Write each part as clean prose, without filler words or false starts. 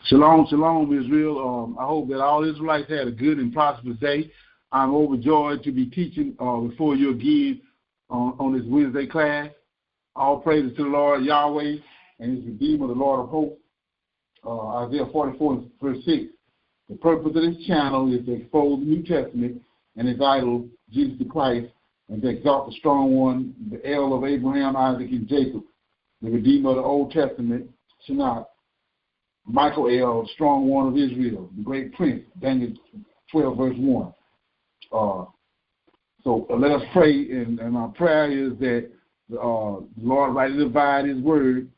Shalom, shalom, Israel. I hope that all Israelites had a good and prosperous day. I'm overjoyed to be teaching before you again on this Wednesday class. All praises to the Lord Yahweh and His Redeemer, the Lord of hope. Isaiah 44, verse 6. The purpose of this channel is to expose the New Testament and its idol, Jesus Christ, and to exalt the strong one, the El of Abraham, Isaac, and Jacob, the Redeemer of the Old Testament, Shinnah, Michael El, the strong one of Israel, the great prince, Daniel 12, verse 1. So let us pray, and our prayer is that the Lord rightly divide His word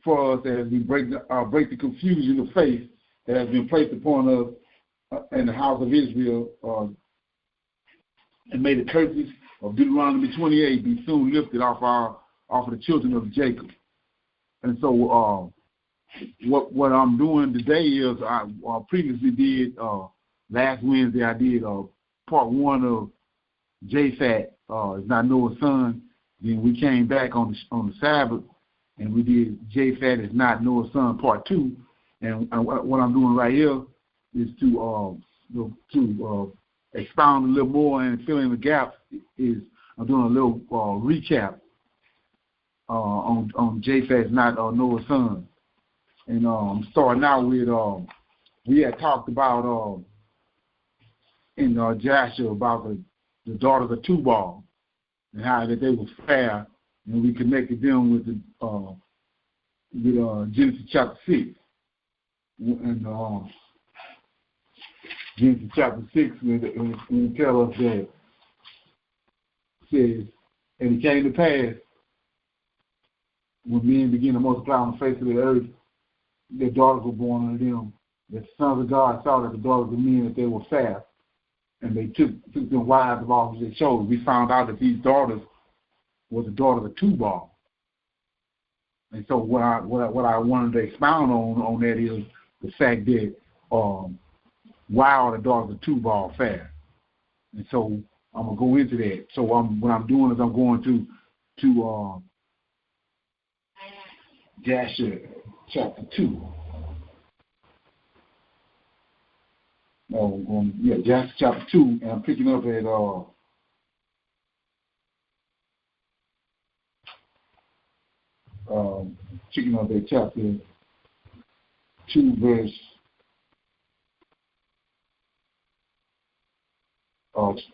for us as we break the confusion of faith that has been placed upon us in the house of Israel, and may the curses of Deuteronomy 28 be soon lifted off of the children of Jacob. And so what I'm doing today is I previously did last Wednesday I did part 1 of Japheth, is not Noah's son. Then we came back on the Sabbath and we did Japheth is not Noah's son part 2. And what I'm doing right here is to expound a little more and fill in the gaps. Is I'm doing a little recap on Japheth not Noah's son. And I'm starting out with we had talked about in Joshua about the daughters of Tubal and how that they were fair, and we connected them with Genesis chapter 6. And Genesis chapter 6, when it tells us that, says, and it came to pass when men began to multiply on the face of the earth, their daughters were born unto them. The sons of God saw that the daughters of men that they were fair, and they took them wives of all who they chose. We found out that these daughters were the daughters of Tubal. And so what I wanted to expound on that is the fact that why are the daughters of Tubal fair? And so I'm gonna go into that. So what I'm doing is I'm going to Joshua chapter 2. Joshua chapter 2, and I'm picking up at chapter 2, verse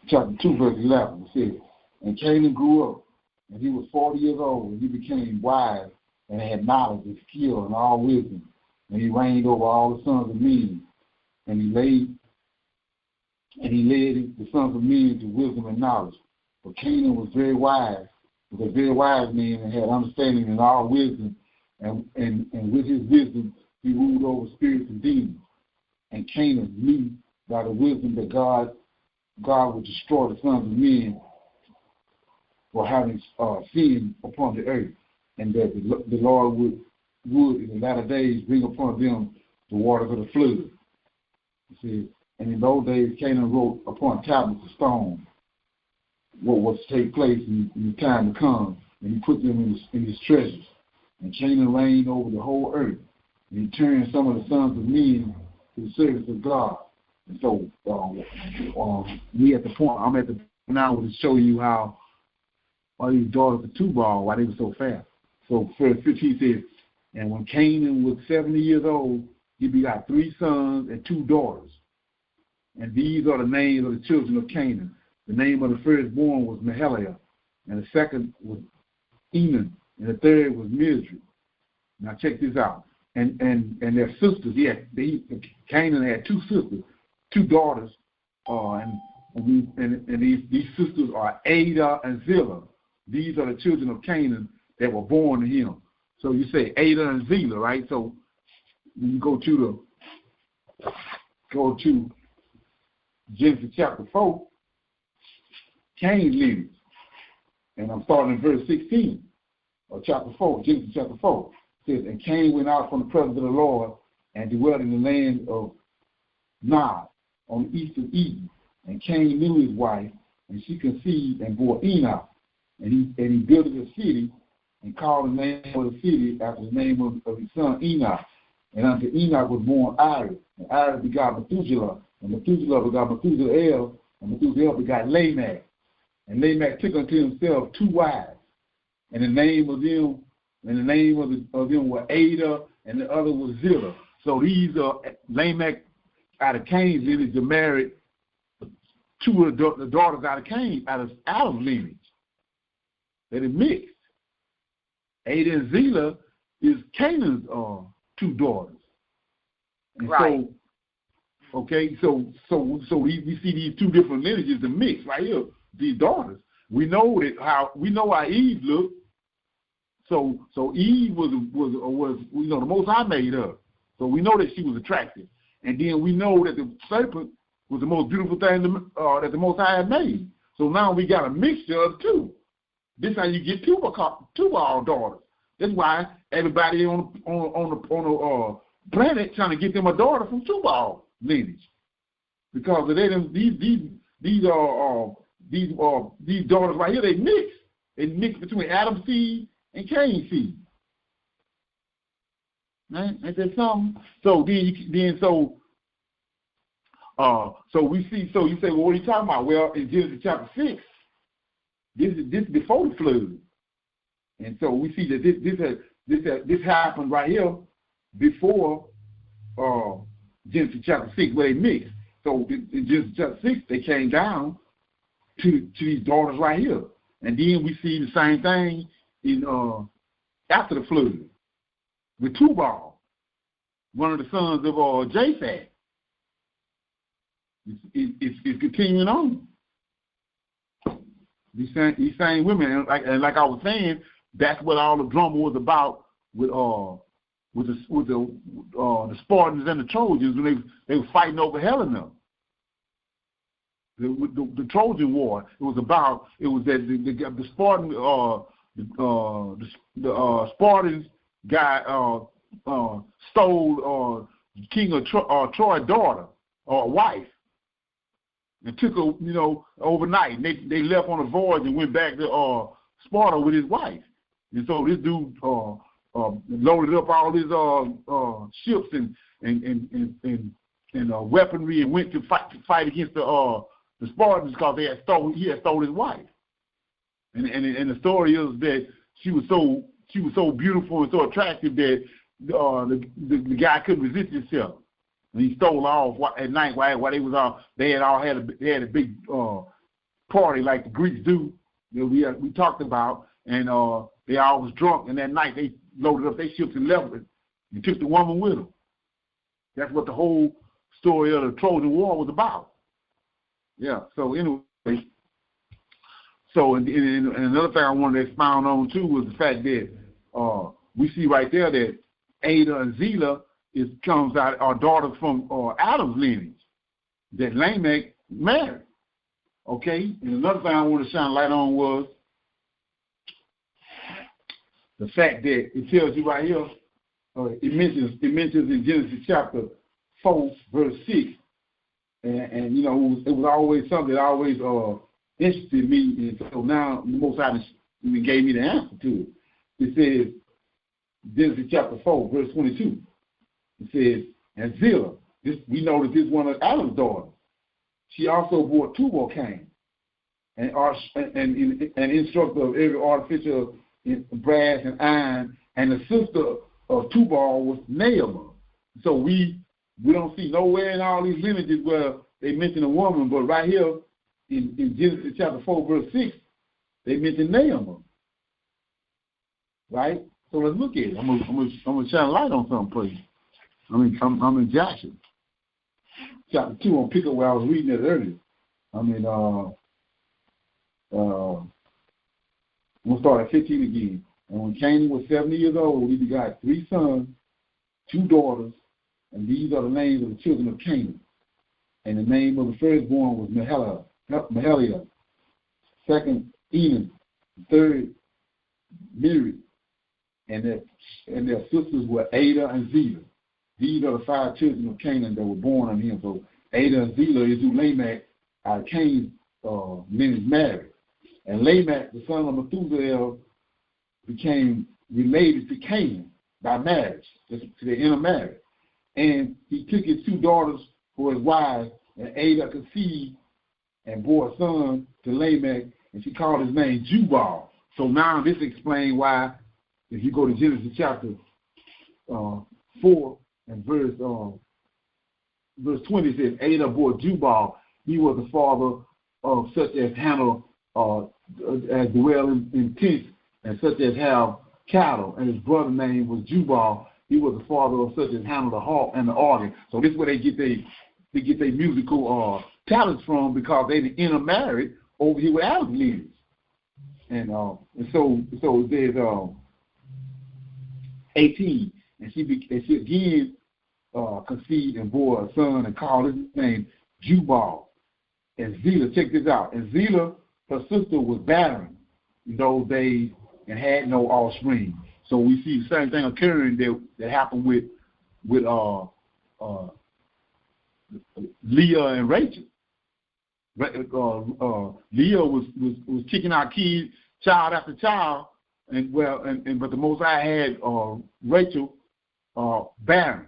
chapter 2, verse 11. It says, and Canaan grew up, and he was 40 years old, and he became wise, and had knowledge and skill and all wisdom, and he reigned over all the sons of men, and he led the sons of men to wisdom and knowledge. For Canaan was very wise, was a very wise man, and had understanding and all wisdom, and with his wisdom he ruled over spirits and demons. And Canaan knew by the wisdom that God would destroy the sons of men for having sin upon the earth, and that the Lord would in the latter days bring upon them the waters of the flood. It says, and in those days Canaan wrote upon tablets of stone what was to take place in the time to come, and he put them in his treasures. And Canaan reigned over the whole earth, and he turned some of the sons of men to the service of God. And so we at the point, I'm at the now to show you how all these daughters of Tubal, why they were so fast. So verse 15 says, and when Canaan was 70 years old, he begot 3 sons and 2 daughters. And these are the names of the children of Canaan. The name of the firstborn was Mahaliah, and the second was Enan, and the third was Mizri. Now check this out. And their sisters, Canaan had 2 sisters, 2 daughters, and these sisters are Ada and Zillah. These are the children of Canaan that were born to him. So you say Ada and Zillah, right? So when you go to Genesis chapter 4, Cain's lineage. And I'm starting in verse 16 of chapter 4, Genesis chapter 4. It says, and Cain went out from the presence of the Lord and dwelt in the land of Nod on the east of Eden. And Cain knew his wife, and she conceived and bore Enoch. And he built a city and called the name of the city after the name of his son Enoch. And unto Enoch was born Iris, and Iris begot Methuselah, and Methuselah begot Methuselah, and Methuselah begot Lamech. And Lamech took unto himself 2 wives, and the name of them were Ada, and the other was Zillah. So these are Lamech out of Cain's lineage married 2 of the daughters out of Cain, out of Adam's lineage. They are mixed. Ada and Zillah is Canaan's 2 daughters. And right. So we see these 2 different lineages to mix right here. These daughters. We know how Eve looked. So Eve was the Most High made her. So we know that she was attractive, and then we know that the serpent was the most beautiful thing that the Most High had made. So now we got a mixture of 2. This is how you get Tubal daughters. That's why everybody on the planet trying to get them a daughter from Tubal lineage, because of these daughters right here, they mix. They mix between Adam's seed and Cain's seed. Right? Ain't that something? So so we see. So you say, well, what are you talking about? Well, in Genesis chapter 6, this is before the flood, and so we see that this happened right here before Genesis chapter 6, where they mixed. So in Genesis chapter 6, they came down to these daughters right here, and then we see the same thing in after the flood with Tubal, one of the sons of Japheth. It's continuing on. These same women, and like I was saying, that's what all the drama was about with the Spartans and the Trojans when they were fighting over Helena. The Trojan War. It was that the Spartans stole King of Troy's daughter or wife, and took her, overnight. And they left on a voyage and went back to Sparta with his wife. And so this dude loaded up all his ships and weaponry and went to fight against the Spartans because he had stole his wife. And the story is that she was so beautiful and so attractive that the guy couldn't resist himself. And he stole off at night while they was all they had a big party like the Greeks do that we talked about, and they all was drunk, and that night they loaded up their ships and left it and took the woman with them. That's what the whole story of the Trojan War was about. Yeah. So anyway, and another thing I wanted to expound on too was the fact that we see right there that Ada and Zillah comes out our daughters from Adam's lineage that Lamech married. Okay, and another thing I want to shine light on was the fact that it tells you right here. It mentions in Genesis chapter 4, verse 6, and it was always something that always interested me, and so now the Most High gave me the answer to it. It says Genesis chapter 4, verse 22. It says, and Zillah, we know that this is one of Adam's daughters. She also bore Tubal Cain, and instructor of every artificial brass and iron, and the sister of Tubal was Naamah. So we don't see nowhere in all these lineages where they mention a woman, but right here in Genesis chapter 4, verse 6, they mention Naamah. Right? So let's look at it. I'm gonna shine a light on something for you. I'm in Joshua chapter 2. I'll pick up where I was reading it earlier. We'll start at 15 again. And when Canaan was 70 years old, he begot 3 sons, 2 daughters, and these are the names of the children of Canaan. And the name of the firstborn was Mahaliah, second Enon, third Miri, and their sisters were Ada and Zillah. These are the 5 children of Canaan that were born on him. So Ada and Zillah is who Lamech out of Cain's lineage married. And Lamech, the son of Methuselah, became related to Canaan by marriage. So they intermarried. And he took his 2 daughters for his wives, and Ada conceived and bore a son to Lamech, and she called his name Tubal. So now this explains why, if you go to Genesis chapter 4 and verse 20, it says, Ada bore Tubal. He was the father of such as handle as dwell in tents, and such as have cattle, and his brother name was Tubal. He was the father of such as handle the harp and the organ. So this is where they get their musical talents from, because they intermarried over here with Adam's lineage. And so there's 18, and she again conceived and bore a son and called his name Tubal. And Zillah, check this out. And Zillah, her sister, was barren in those days and had no offspring. So we see the same thing occurring that happened with Leah and Rachel. Leah was kicking out kids, child after child, but the Most High had Rachel barren.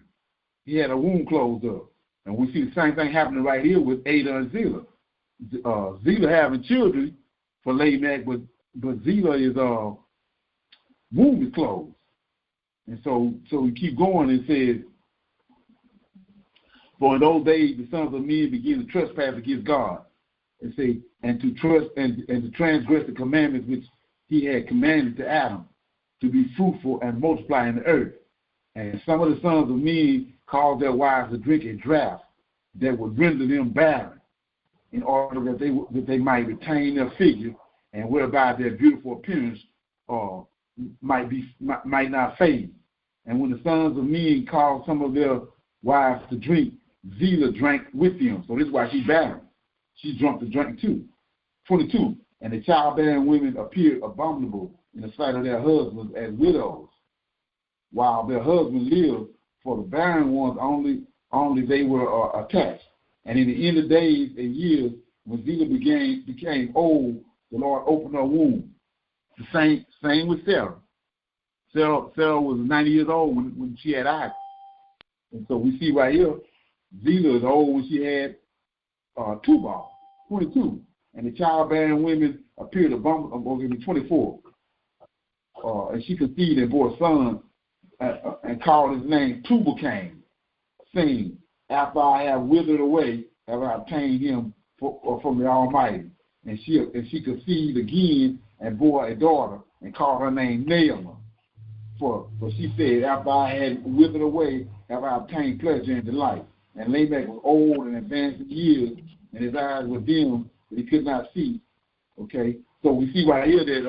He had a womb closed up, and we see the same thing happening right here with Ada and Zillah. Zillah having children for Lamech, but Zillah is womb is closed, and so we keep going and says, for in those days the sons of men began to trespass against God, and say, and to transgress the commandments which he had commanded to Adam, to be fruitful and multiply in the earth. And some of the sons of men caused their wives to drink a draught that would render them barren, in order that they might retain their figure, and whereby their beautiful appearance might not fade. And when the sons of men caused some of their wives to drink, Zillah drank with them. So this is why she's barren. She drunk the drink too. 22. And the childbearing women appeared abominable in the sight of their husbands as widows, while their husbands lived. For the barren ones only they were attached. And in the end of days and years, when Zillah became old, the Lord opened her womb. The same with Sarah. Sarah was 90 years old when she had Isaac. And so we see right here, Zillah is old when she had Tubal, 22. And the childbearing women appeared abominable in 24. And she conceived and bore a son and called his name Tubal, saying, after I have withered away, have I obtained him from the Almighty. And she conceived again and bore a daughter and called her name Naamah. For she said, after I had withered away, have I obtained pleasure and delight. And Lamech was old and advanced in years, and his eyes were dim, but he could not see. Okay, so we see right here that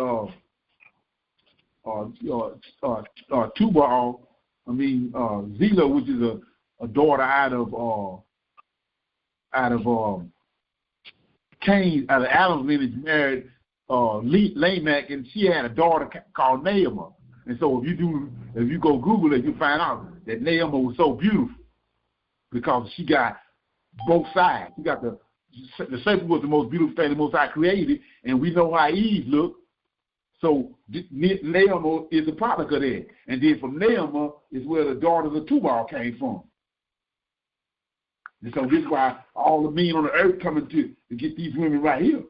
Tubal, Zillah, which is a daughter out of Cain, out of Adam's lineage, married Lamech, and she had a daughter called Naamah. And so if you go Google it, you find out that Naamah was so beautiful because she got both sides. She got the serpent was the most beautiful thing the Most High created, and we know how Eve looked. So Naamah is a product of that. And then from Naamah is where the daughters of Tubal came from. And so this is why all the men on the earth coming to get these women right here.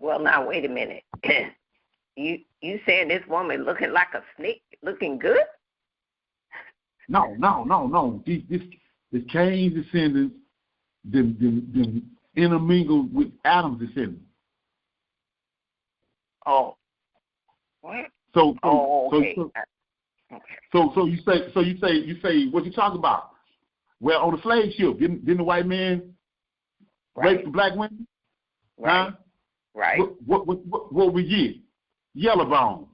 Well, now, wait a minute. You saying this woman looking like a snake, looking good? No. This Cain's descendants, them intermingled with Adam's descendants. Oh. What? Okay. So you say what you talking about? Well, on the slave ship, didn't the white man rape the black women? Right. Huh? Right. What we get? Yellow bones.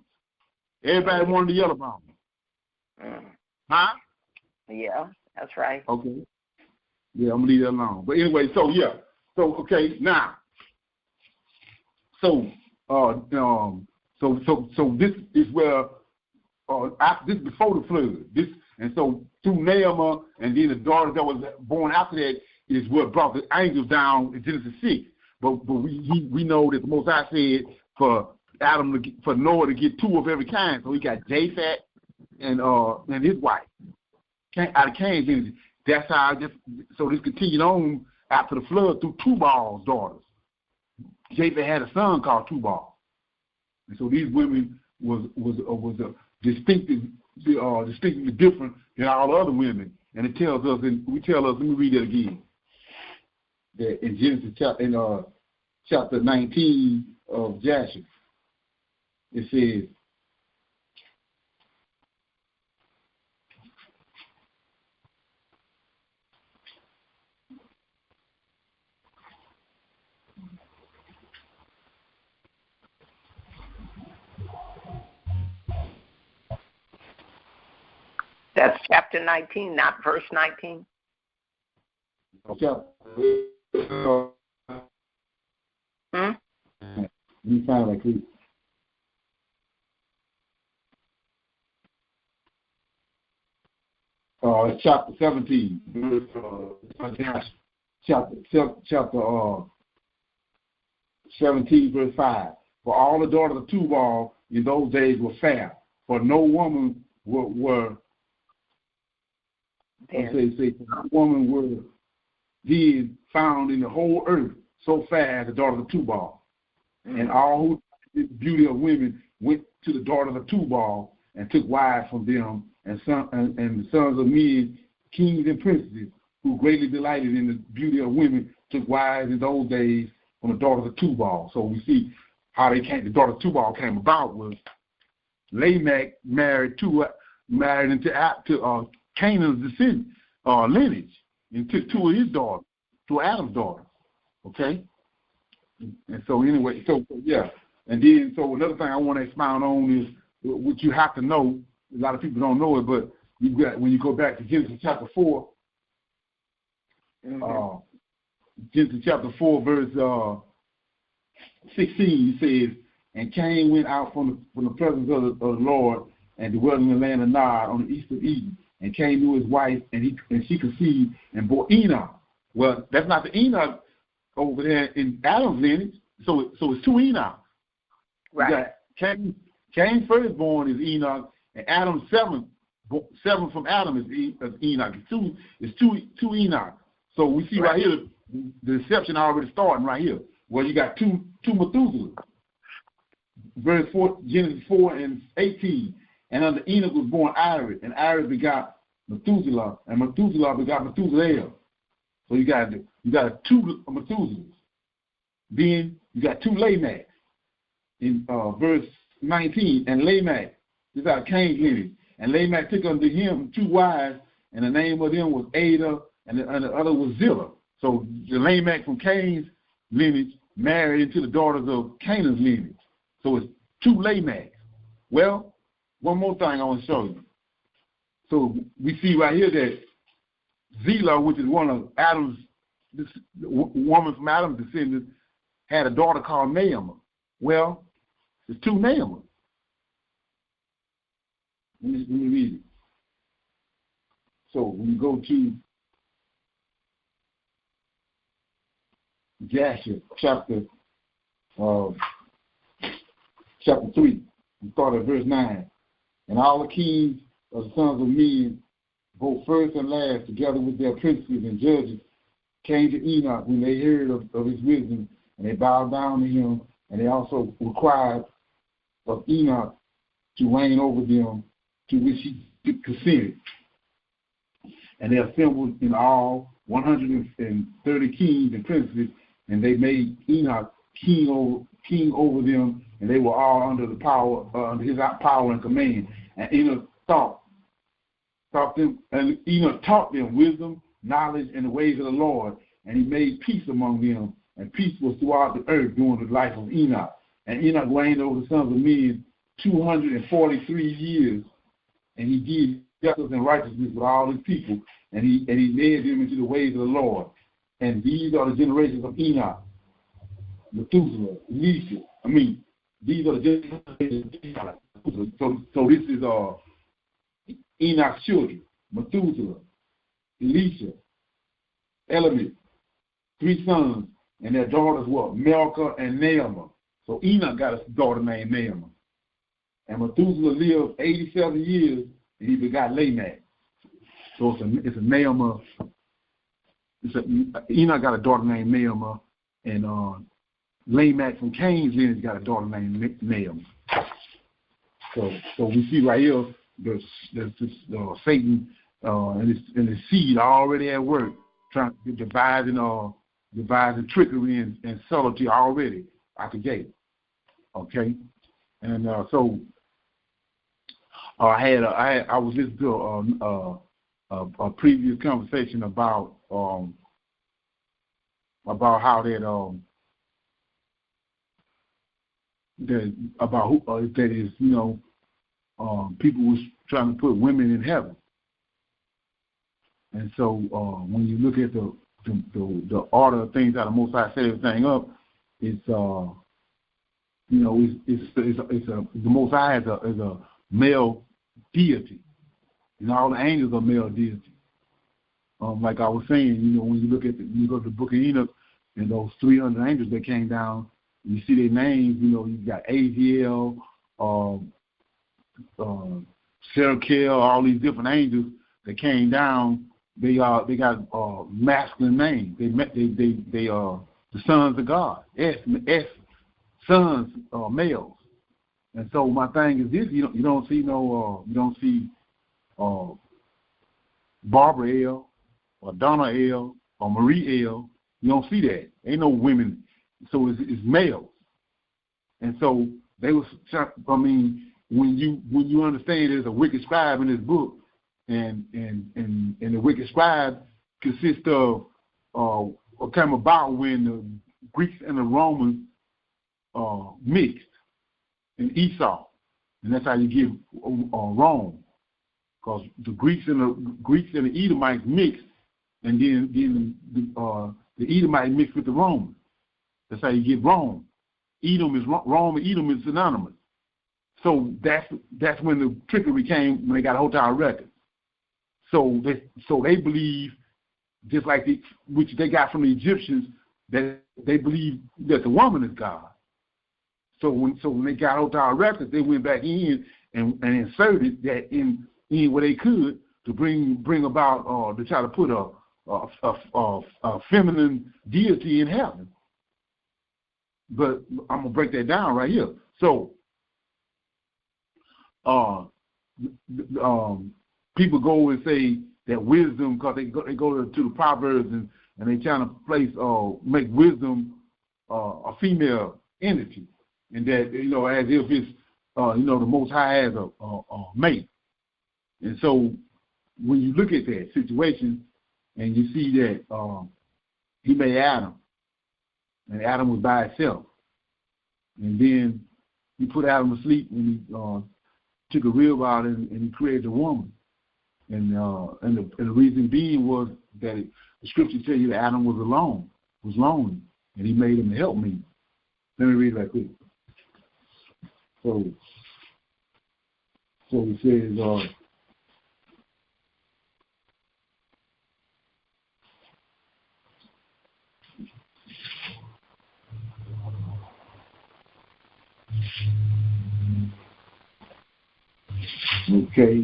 Everybody wanted the yellow bones. Huh? Yeah, that's right. Okay. Yeah, I'm gonna leave that alone. But anyway, so yeah. So okay, now. So this is where this is before the flood. And so through Naamah and then the daughter that was born after that is what brought the angels down in Genesis 6. But we know that the Most High said for Noah to get 2 of every kind. So he got Japheth and his wife. out of Cain's lineage. That's how so this continued on after the flood through Tubal's daughters. Japheth had a son called Tubal, and so these women was distinctively different than all the other women. And it tells us, let me read it again. That in Genesis chapter 19 of Japheth, it says, That's chapter 19, not verse 19. Let me find that, please. It's chapter 17, chapter 17, verse 5. For all the daughters of Tubal in those days were fair, for no woman were woman were then found in the whole earth so fair as the daughters of Tubal. And all who the beauty of women went to the daughters of Tubal and took wives from them, and the sons of men, kings and princes, who greatly delighted in the beauty of women, took wives in those days from the daughters of Tubal. So we see how the daughters of Tubal came about was Lamech married into Canaan's descendant lineage, and took two of his daughters, two of Adam's daughters. Okay? And so anyway, and then so another thing I want to expound on is what you have to know. A lot of people don't know it, but when you go back to Genesis chapter 4, Genesis chapter 4, verse 16, it says, and Cain went out from the presence of the Lord and dwelt in the land of Nod on the east of Eden. And Cain knew his wife, and she conceived and bore Enoch. Well, that's not the Enoch over there in Adam's lineage. So it's two Enoch. Right. Cain's firstborn is Enoch, and Adam's seven from Adam is Enoch. It's two Enoch. So we see right here the deception already starting right here. Well, you got two Methuselah. Verse 4, Genesis 4 and 18. And under Enoch was born Iris, and Iris begot Methuselah, and Methuselah begot Methuselah. So you got two Methuselahs. Then you got two Lamechs in verse 19. And Lamech, this is out of Cain's lineage. And Lamech took unto him two wives, and the name of them was Ada, and the other was Zillah. So the Lamech from Cain's lineage married into the daughters of Canaan's lineage. So it's two Lamechs. Well, one more thing I want to show you. So we see right here that Zillah, which is one of Adam's, this woman from Adam's descendants, had a daughter called Naamah. Well, there's two Naamahs. Let me read it. So when you go to Japheth, chapter 3, we start at verse 9. And all the kings of the sons of men, both first and last, together with their princes and judges, came to Enoch when they heard of his wisdom, and they bowed down to him, and they also required of Enoch to reign over them, to which he consented. And they assembled in all 130 kings and princes, and they made Enoch king over them, and they were all under the power, under his power and command. And Enoch taught them wisdom, knowledge, and the ways of the Lord, and he made peace among them, and peace was throughout the earth during the life of Enoch. And Enoch reigned over the sons of men 243 years, and he did justice and righteousness with all his people, and he led them into the ways of the Lord. And these are the generations of Enoch, Methuselah, these are the generations of Enoch. So this is Enoch's children, Methuselah, Elisha, Elamith, three sons, and their daughters were Milcah and Naamah. So Enoch got a daughter named Naamah. And Methuselah lived 87 years, and he begot Lamech. So it's a Naamah. Enoch got a daughter named Naamah, and Lamech from Cain's lineage got a daughter named Naamah. So we see right here there's Satan and his seed already at work, trying to devising trickery and subtlety already out the gate. Okay, and so I was listening to a previous conversation about how that is, people was trying to put women in heaven, and so when you look at the order of things, how the Most High set everything up, it's the Most High is a male deity, and all the angels are male deities. Like I was saying, when you go to the Book of Enoch and those 300 angels that came down, you see their names. You got Aziel, Serakel, all these different angels that came down. They got masculine names. They are the sons of God. S sons males. And so my thing is this: you don't see Barbara L or Donna L or Marie L. You don't see that. Ain't no women. So it's males. And so they was. When you understand there's a wicked scribe in this book, and the wicked scribe consists of what came about when the Greeks and the Romans mixed in Esau, and that's how you get Rome, because the Greeks and the Edomites mixed, and then the Edomites mixed with the Romans. That's how you get Rome. Rome and Edom is synonymous. So that's when the trickery came, when they got Hotel records. So they believe, just like which they got from the Egyptians, that they believe that the woman is God. So when they got Hotel records, they went back in and inserted that in where they could to bring about to try to put a feminine deity in heaven. But I'm gonna break that down right here. So people go and say that wisdom, because they go to the Proverbs and they trying to make wisdom a female entity, and that as if it's the Most High has a mate. And so when you look at that situation and you see that he made Adam, and Adam was by himself, and then he put Adam to sleep, and he took a rib out and he created a woman. And the reason being was that the scripture tells you that Adam was alone, was lonely, and he made him to help me. Let me read it right quick. So it says, okay,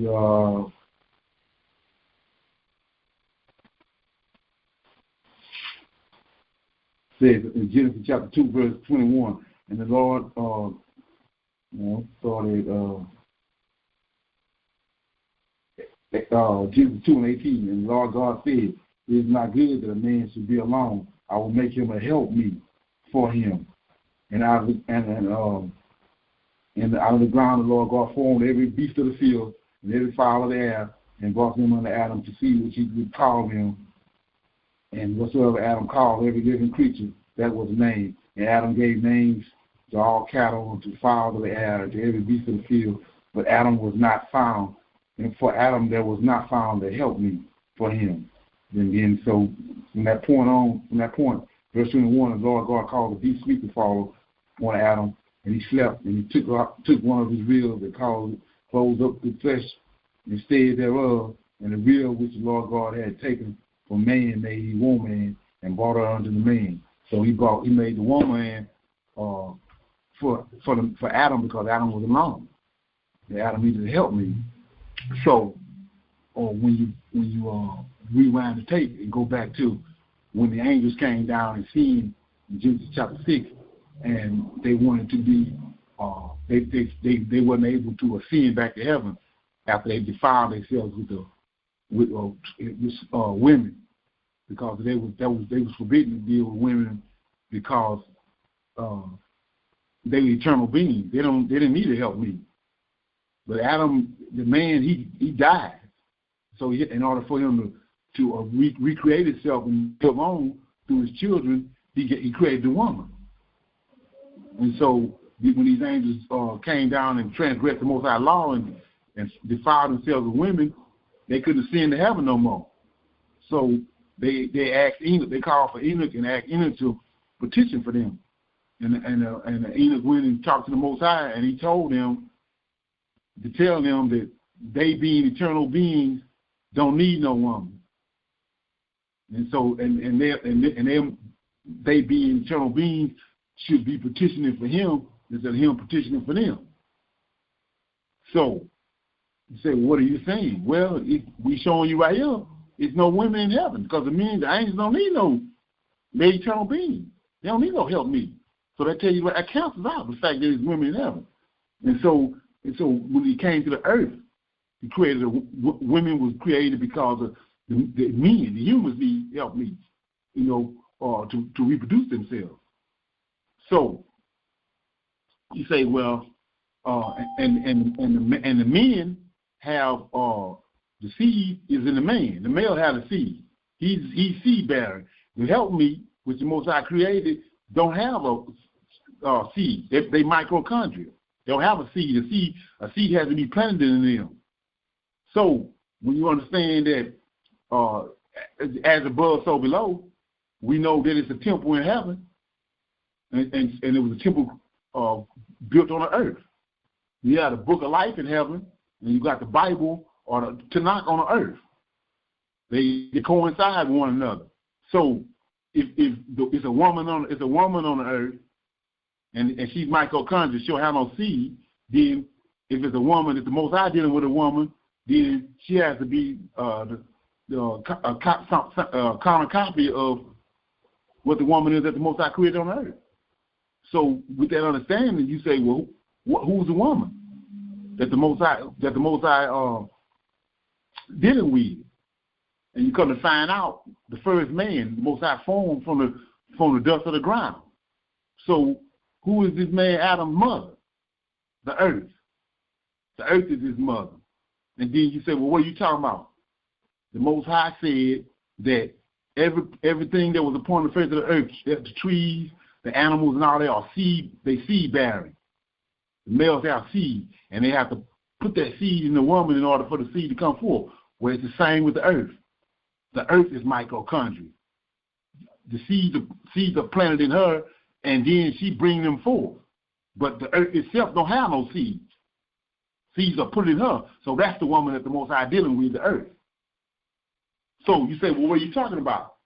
says in Genesis chapter 2, verse 21, and the Lord started Genesis 2 and 18, and the Lord God said, "It is not good that a man should be alone. I will make him a helpmeet for him." And out of the ground the Lord God formed every beast of the field and every fowl of the air, and brought them unto Adam to see what he would call them. And whatsoever Adam called every living creature, that was the name. And Adam gave names to all cattle, and to fowls of the air, and to every beast of the field. But Adam was not found, and for Adam there was not found a helpmeet for him. And then so from that point, verse 21, the Lord God called a deep sleep to fall on Adam, and he slept, and he took one of his ribs and closed up the flesh instead thereof, and the rib which the Lord God had taken from man made he woman, and brought her unto the man. So he made the woman for Adam, because Adam was alone. And Adam needed to help me. So or when you rewind the tape and go back to when the angels came down and seen in Genesis chapter 6, and they wanted to be, they weren't able to ascend back to heaven after they defiled themselves with women, because they was forbidden to deal with women because they were eternal beings. They didn't need to help me. But Adam, the man, he died. So in order for him to recreate himself and come on through his children, he created the woman. And so when these angels came down and transgressed the Most High law and defiled themselves with women, they couldn't ascend to heaven no more. So they asked Enoch. They called for Enoch and asked Enoch to petition for them. And Enoch went and talked to the Most High, and he told them to tell them that they, being eternal beings, don't need no woman. And so they being eternal beings should be petitioning for him instead of him petitioning for them. So you say, what are you saying? Well, we showing you right here, it's no women in heaven, because the angels don't need no, they're eternal beings. They don't need no help me. So that tell you what, that cancels out the fact that there's women in heaven. And so when he came to the earth, he created women was created because of the men, the humans need help me, to reproduce themselves. So you say, well, and the men have the seed is in the man. The male has a seed. He's seed bearing. The help me, which the Most High created, don't have a seed. They mitochondria. They don't have a seed. A seed has to be planted in them. So when you understand that as above, so below, we know that it's a temple in heaven, and it was a temple built on the earth. You got the book of life in heaven, and you got the Bible or the Tanakh on the earth. They coincide with one another. So if it's a woman on the earth, and she's mitochondria, she'll have no seed. Then if it's a woman, if the Most High dealing with a woman, then she has to be a common copy of what the woman is that the Most High created on the earth. So with that understanding, you say, well, who's the woman that the Most High dealing with? And you come to find out, the first man, the Most High formed from the dust of the ground. So who is this man Adam's mother? The earth. The earth is his mother. And then you say, well, what are you talking about? The Most High said that everything that was upon the face of the earth, the trees, the animals, and all, they seed bearing. The males have seed, and they have to put that seed in the woman in order for the seed to come forth. Where it's the same with the earth. The earth is mitochondria. The seeds are planted in her, and then she brings them forth. But the earth itself don't have no seeds. Seeds are put in her. So that's the woman that the Most High dealing with, the earth. So you say, well, what are you talking about?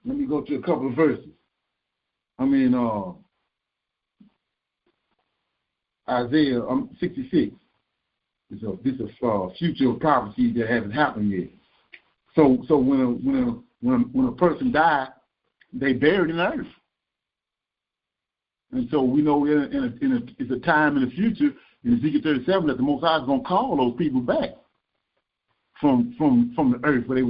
Let me go to a couple of verses. Isaiah 66. This is a future prophecy that hasn't happened yet. So when a person dies, they buried in the earth. And so we know it's a time in the future in Ezekiel 37 that the Most High is going to call those people back from the earth, where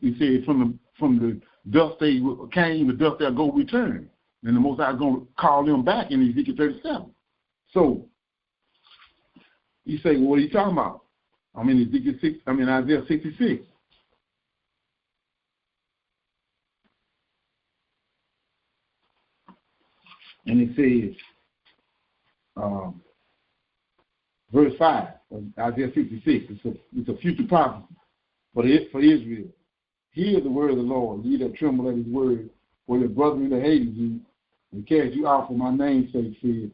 he said from the dust they came, the dust they'll go return. And the Most High is going to call them back in Ezekiel 37. So you say, well, what are you talking about? Isaiah 66. And it says, verse 5 of Isaiah 66, it's a future prophecy for Israel. Hear the word of the Lord, ye that tremble at his word, for your brethren that hated you, and cast you out for my name's sake, said,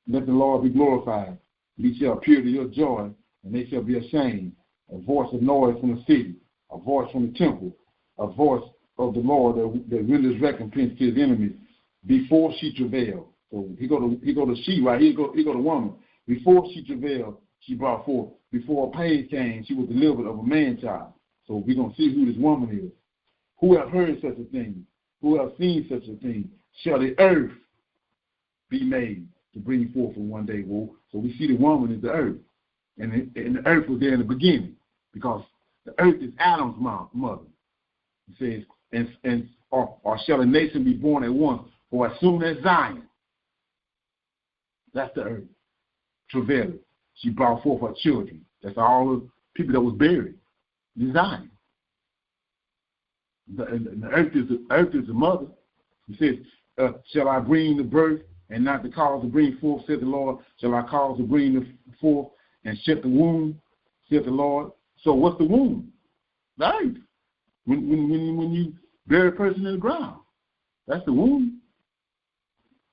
let the Lord be glorified. He shall appear to your joy, and they shall be ashamed. A voice of noise from the city, a voice from the temple, a voice of the Lord that renders recompense to his enemies before she travailed. So he go to she, right? He go to woman. Before she travailed, she brought forth. before a page came, she was delivered of a man-child. So we're going to see who this woman is. Who have heard such a thing? Who have seen such a thing? Shall the earth be made to bring forth in one day? Well, so we see the woman is the earth. And the earth was there in the beginning, because the earth is Adam's mother. It says, or shall a nation be born at once, or as soon as Zion? That's the earth. Travailing. She brought forth her children. That's all the people that was buried. Zion. The earth is the mother. He says, shall I bring the birth and not the cause to bring forth, said the Lord? Shall I cause to bring the forth and shut the womb, said the Lord? So what's the womb? The earth. When you bury a person in the ground, that's the womb.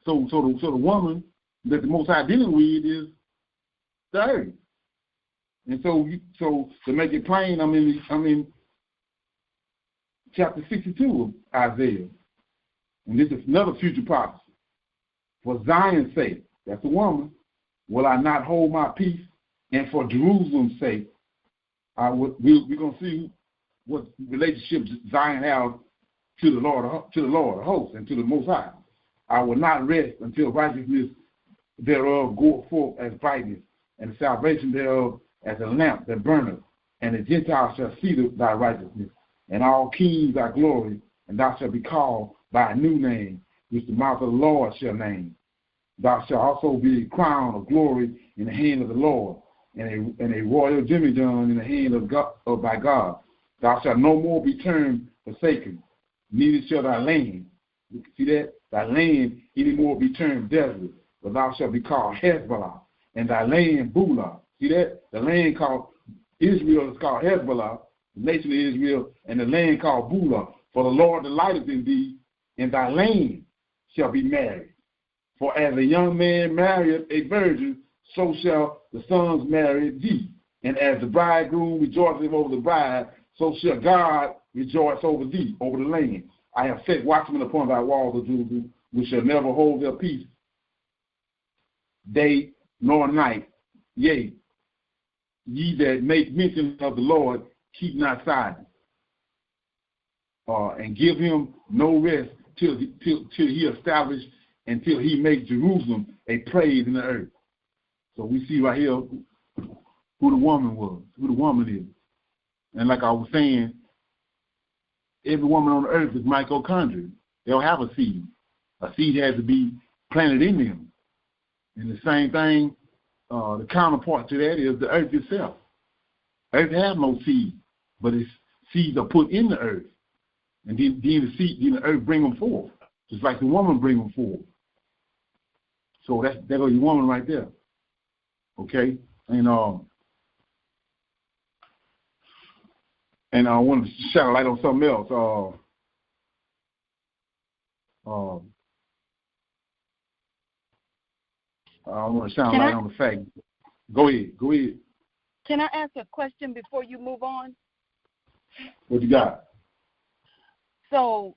So the woman that the Most High dealing with is the earth. And so to make it plain, I'm in chapter 62 of Isaiah, and this is another future prophecy. For Zion's sake, that's the woman, will I not hold my peace, and for Jerusalem's sake, we're going to see what relationship Zion has to the Lord of hosts, and to the Most High. I will not rest until righteousness thereof go forth as brightness, and the salvation thereof as a lamp that burneth, and the Gentiles shall see thy righteousness, and all kings thy glory, and thou shalt be called by a new name, which the mouth of the Lord shall name. Thou shalt also be a crown of glory in the hand of the Lord, and a royal demijohn in the hand of thy God. Thou shalt no more be termed forsaken, neither shall thy land, see that? Thy land any more be termed desolate, but thou shalt be called Hezbollah, and thy land Beulah. See that? The land called Israel is called Hezbollah, the nation of Israel, and the land called Beulah. For the Lord delighteth in thee, and thy land shall be married. For as a young man marrieth a virgin, so shall the sons marry thee. And as the bridegroom rejoiceth over the bride, so shall God rejoice over thee, over the land. I have set watchmen upon thy walls of Jerusalem, which shall never hold their peace, day nor night. Yea, ye that make mention of the Lord, keep not silent, and give him no rest till he establish, until he make Jerusalem a praise in the earth. So we see right here who the woman was, who the woman is. And like I was saying, every woman on the earth is mitochondria. They'll have a seed. A seed has to be planted in them. And the same thing, the counterpart to that is the earth itself. Earth has no seed, but its seeds are put in the earth. And then the earth bring them forth, just like the woman bring them forth. So there goes your woman right there. Okay? And I wanted to shine a light on something else. I want to shine a light on the fact. Go ahead. Can I ask a question before you move on? What you got? So,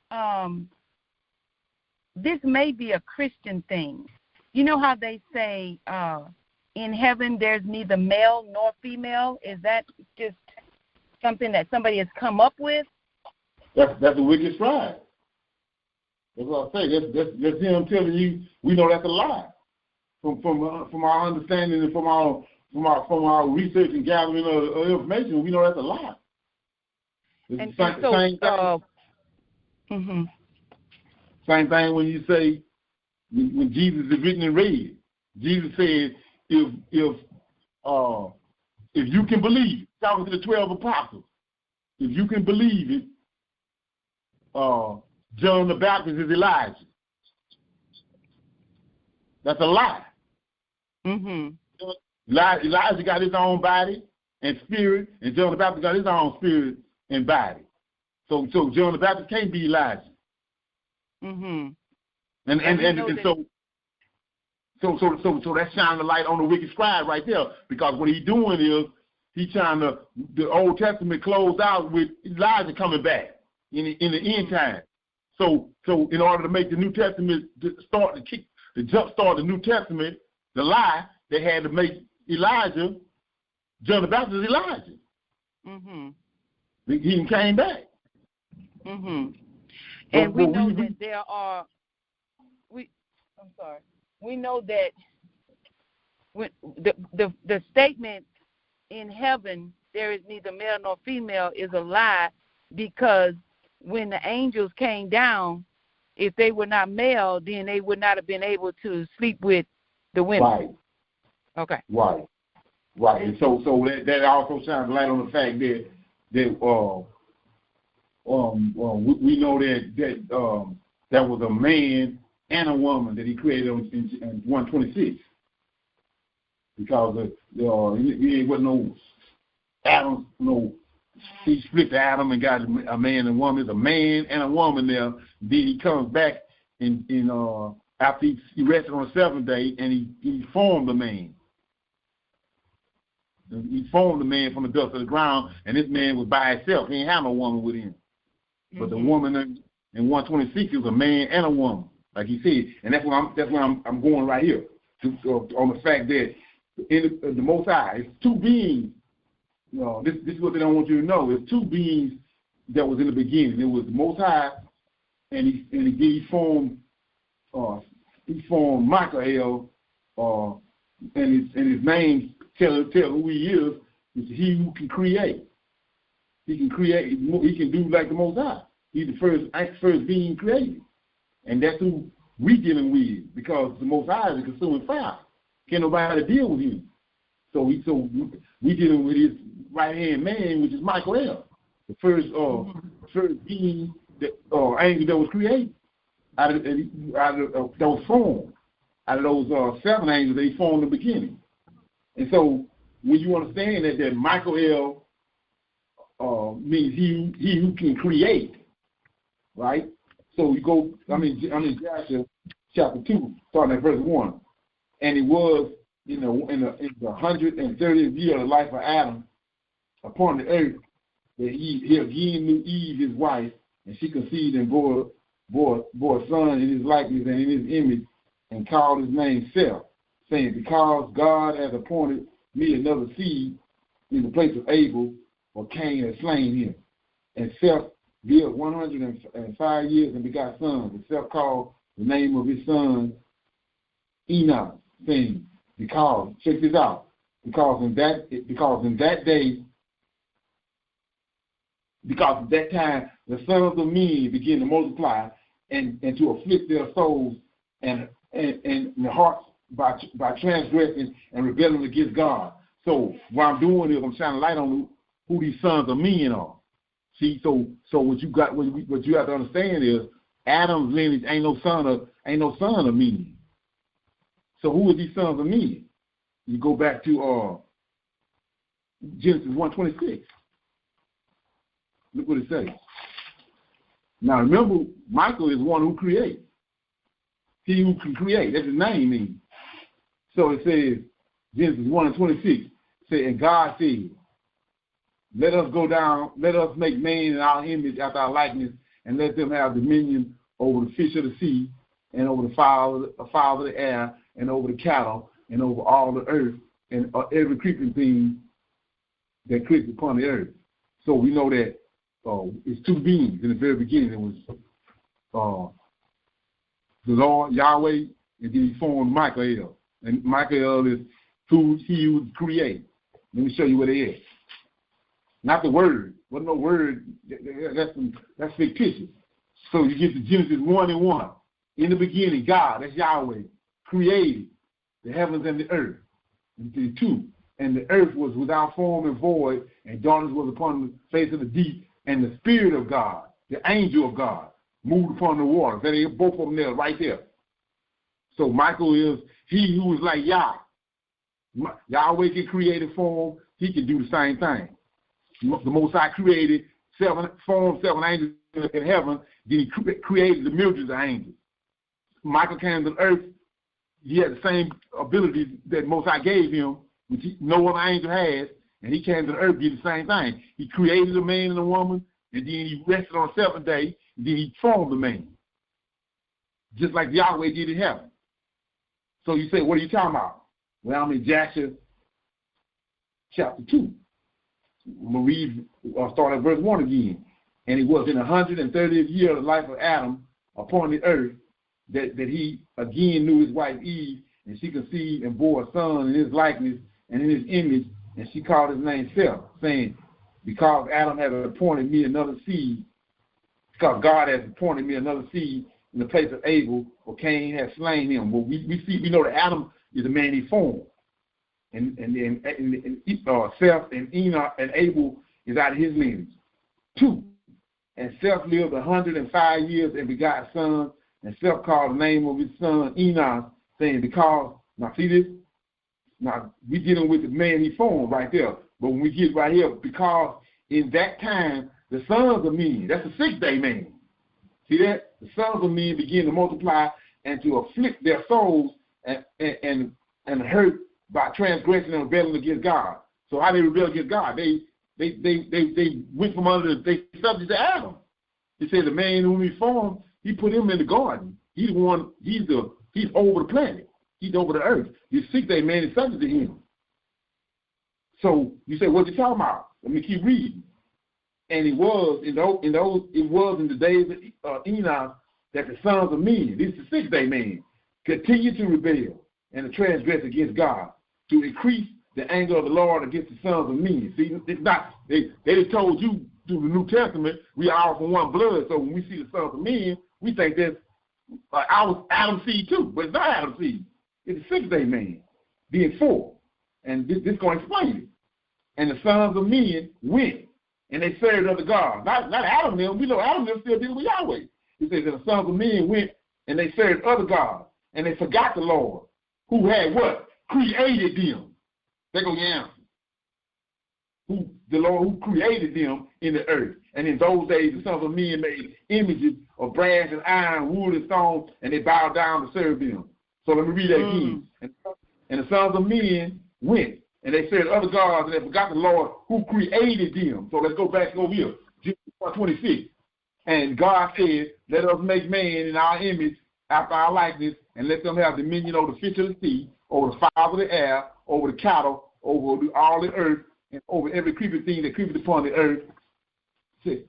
this may be a Christian thing. You know how they say in heaven there's neither male nor female? Is that just something that somebody has come up with? That's a wicked scribe. That's what I say. That's him telling you. We know that's a lie. From our understanding and from our research and gathering of information, we know that's a lie. It's the same thing. Same thing when you say, when Jesus is written in red. Jesus said, if you can believe, talking to the 12 apostles, if you can believe it, John the Baptist is Elijah. That's a lie. Elijah got his own body and spirit, and John the Baptist got his own spirit and body. So John the Baptist can't be Elijah. And so that's shining the light on the wicked scribe right there, because what he's doing is he's trying to, the Old Testament closed out with Elijah coming back in the end time. So in order to make the New Testament jumpstart the New Testament, the lie, they had to make Elijah John the Baptist is Elijah. Mm-hmm. He came back. Mm-hmm. And we know that there are. We know that when the statement in heaven there is neither male nor female is a lie, because when the angels came down, if they were not male, then they would not have been able to sleep with the women. Right. Okay. Right. And so that also shines light on the fact that we know that that was a man and a woman that he created in 126, because he wasn't no Adam, he split the Adam and got a man and woman. It's a man and a woman there. Then he comes back after he rested on the seventh day, and he formed the man. He formed the man from the dust of the ground, and this man was by himself. He didn't have no woman with him. Mm-hmm. But the woman in 126 is a man and a woman, like he said, and that's where I'm going right here on the fact that in the Most High, it's two beings. This is what they don't want you to know. It's two beings that was in the beginning. It was the Most High, and he formed Michael, and his name tell who he is he who can create. He can create. He can do like the Most High. He's the first being created, and that's who we dealing with, because the Most High is a consuming fire. Can't nobody deal with him. So we dealing with his right hand man, which is Michael, the first being that angel that was created that was formed out of those 7 angels that he formed in the beginning. And so when you understand that Michael means he who can create, right? So you go, I'm in Joshua chapter 2, starting at verse 1, and it was in the 130th year of the life of Adam upon the earth that he again knew Eve his wife, and she conceived and bore a son in his likeness and in his image, and called his name Seth, saying, because God has appointed me another seed in the place of Abel, for Cain had slain him. And Seth lived 105 years and begot sons. And Seth called the name of his son Enoch, saying, because, check this out, because in that time the sons of men began to multiply and to afflict their souls and the hearts by transgressing and rebelling against God. So what I'm doing is I'm shining light on who these sons of men are. See, so what you have to understand is Adam's lineage ain't no son of men. So who are these sons of men? You go back to Genesis 1:26. Look what it says. Now remember, Michael is one who creates. He who can create. That's his name means. So it says, Genesis 1:26, and God said, let us go down, let us make man in our image after our likeness, and let them have dominion over the fish of the sea, and over the fowl of the air, and over the cattle, and over all the earth, and every creeping thing that creeps upon the earth. So we know that it's two beings. In the very beginning, it was the Lord, Yahweh, and then he formed Michael. And Michael is he who created. Let me show you what it is. Not the word. Wasn't no word. That's fictitious. So you get to Genesis 1:1. In the beginning, God, that's Yahweh, created the heavens and the earth. And 2. And the earth was without form and void, and darkness was upon the face of the deep, and the Spirit of God, the angel of God, moved upon the waters. That is both of them there, right there. So Michael is he who is like Yah. Yahweh can create a form. He can do the same thing. The Most High created formed 7 angels in heaven. Then he created the millions of angels. Michael came to the earth. He had the same abilities that Most High gave him, which no other angel has. And he came to the earth, did the same thing. He created a man and a woman, and then he rested on the 7th day, and then he formed the man. Just like Yahweh did in heaven. So you say, what are you talking about? Well, I'm in Joshua chapter 2. We'll read, start at verse 1 again. And it was in the 130th year of the life of Adam upon the earth that he again knew his wife Eve, and she conceived and bore a son in his likeness and in his image, and she called his name Seth, saying, because Adam had appointed me another seed, because God has appointed me another seed in the place of Abel, for Cain had slain him. Well, we know that Adam is the man he formed. And Seth and Enoch and Abel is out of his lineage. 2. And Seth lived 105 years and begot a son, and Seth called the name of his son Enoch, saying, because, now see this? Now, we're dealing with the man he formed right there. But when we get right here, because in that time, the sons of men, that's the 6th-day man. See that? The sons of men begin to multiply and to afflict their souls and hurt by transgression and rebelling against God. So how they rebel against God? They went from under they subject to Adam. He said the man whom he formed, he put him in the garden. He's over the planet. He's over the earth. The 6th-day man is subject to him. So you say, what you talking about? Let me keep reading. And it was in the days of Enoch that the sons of men, this is the 6th-day man, continued to rebel and to transgress against God, to increase the anger of the Lord against the sons of men. See, it's not they just told you through the New Testament we are all from one blood. So when we see the sons of men, we think that's Adam's seed too, but it's not Adam's seed. It's the 6th-day man, being 4, and this is going to explain it. And the sons of men went and they served other gods. Not Adam them. We know Adam them still dealing with Yahweh. It says that the sons of men went and they served other gods, and they forgot the Lord, who had what? Created them. There go your answer. The Lord who created them in the earth. And in those days, the sons of men made images of brass and iron, wood and stone, and they bowed down to serve them. So let me read that again. And the sons of men went, and they served other gods, and they forgot the Lord who created them. So let's go back over here, Genesis 26. And God said, let us make man in our image, after our likeness, and let them have dominion over the fish of the sea, over the fowl of the air, over the cattle, over all the earth, and over every creeping thing that creepeth upon the earth.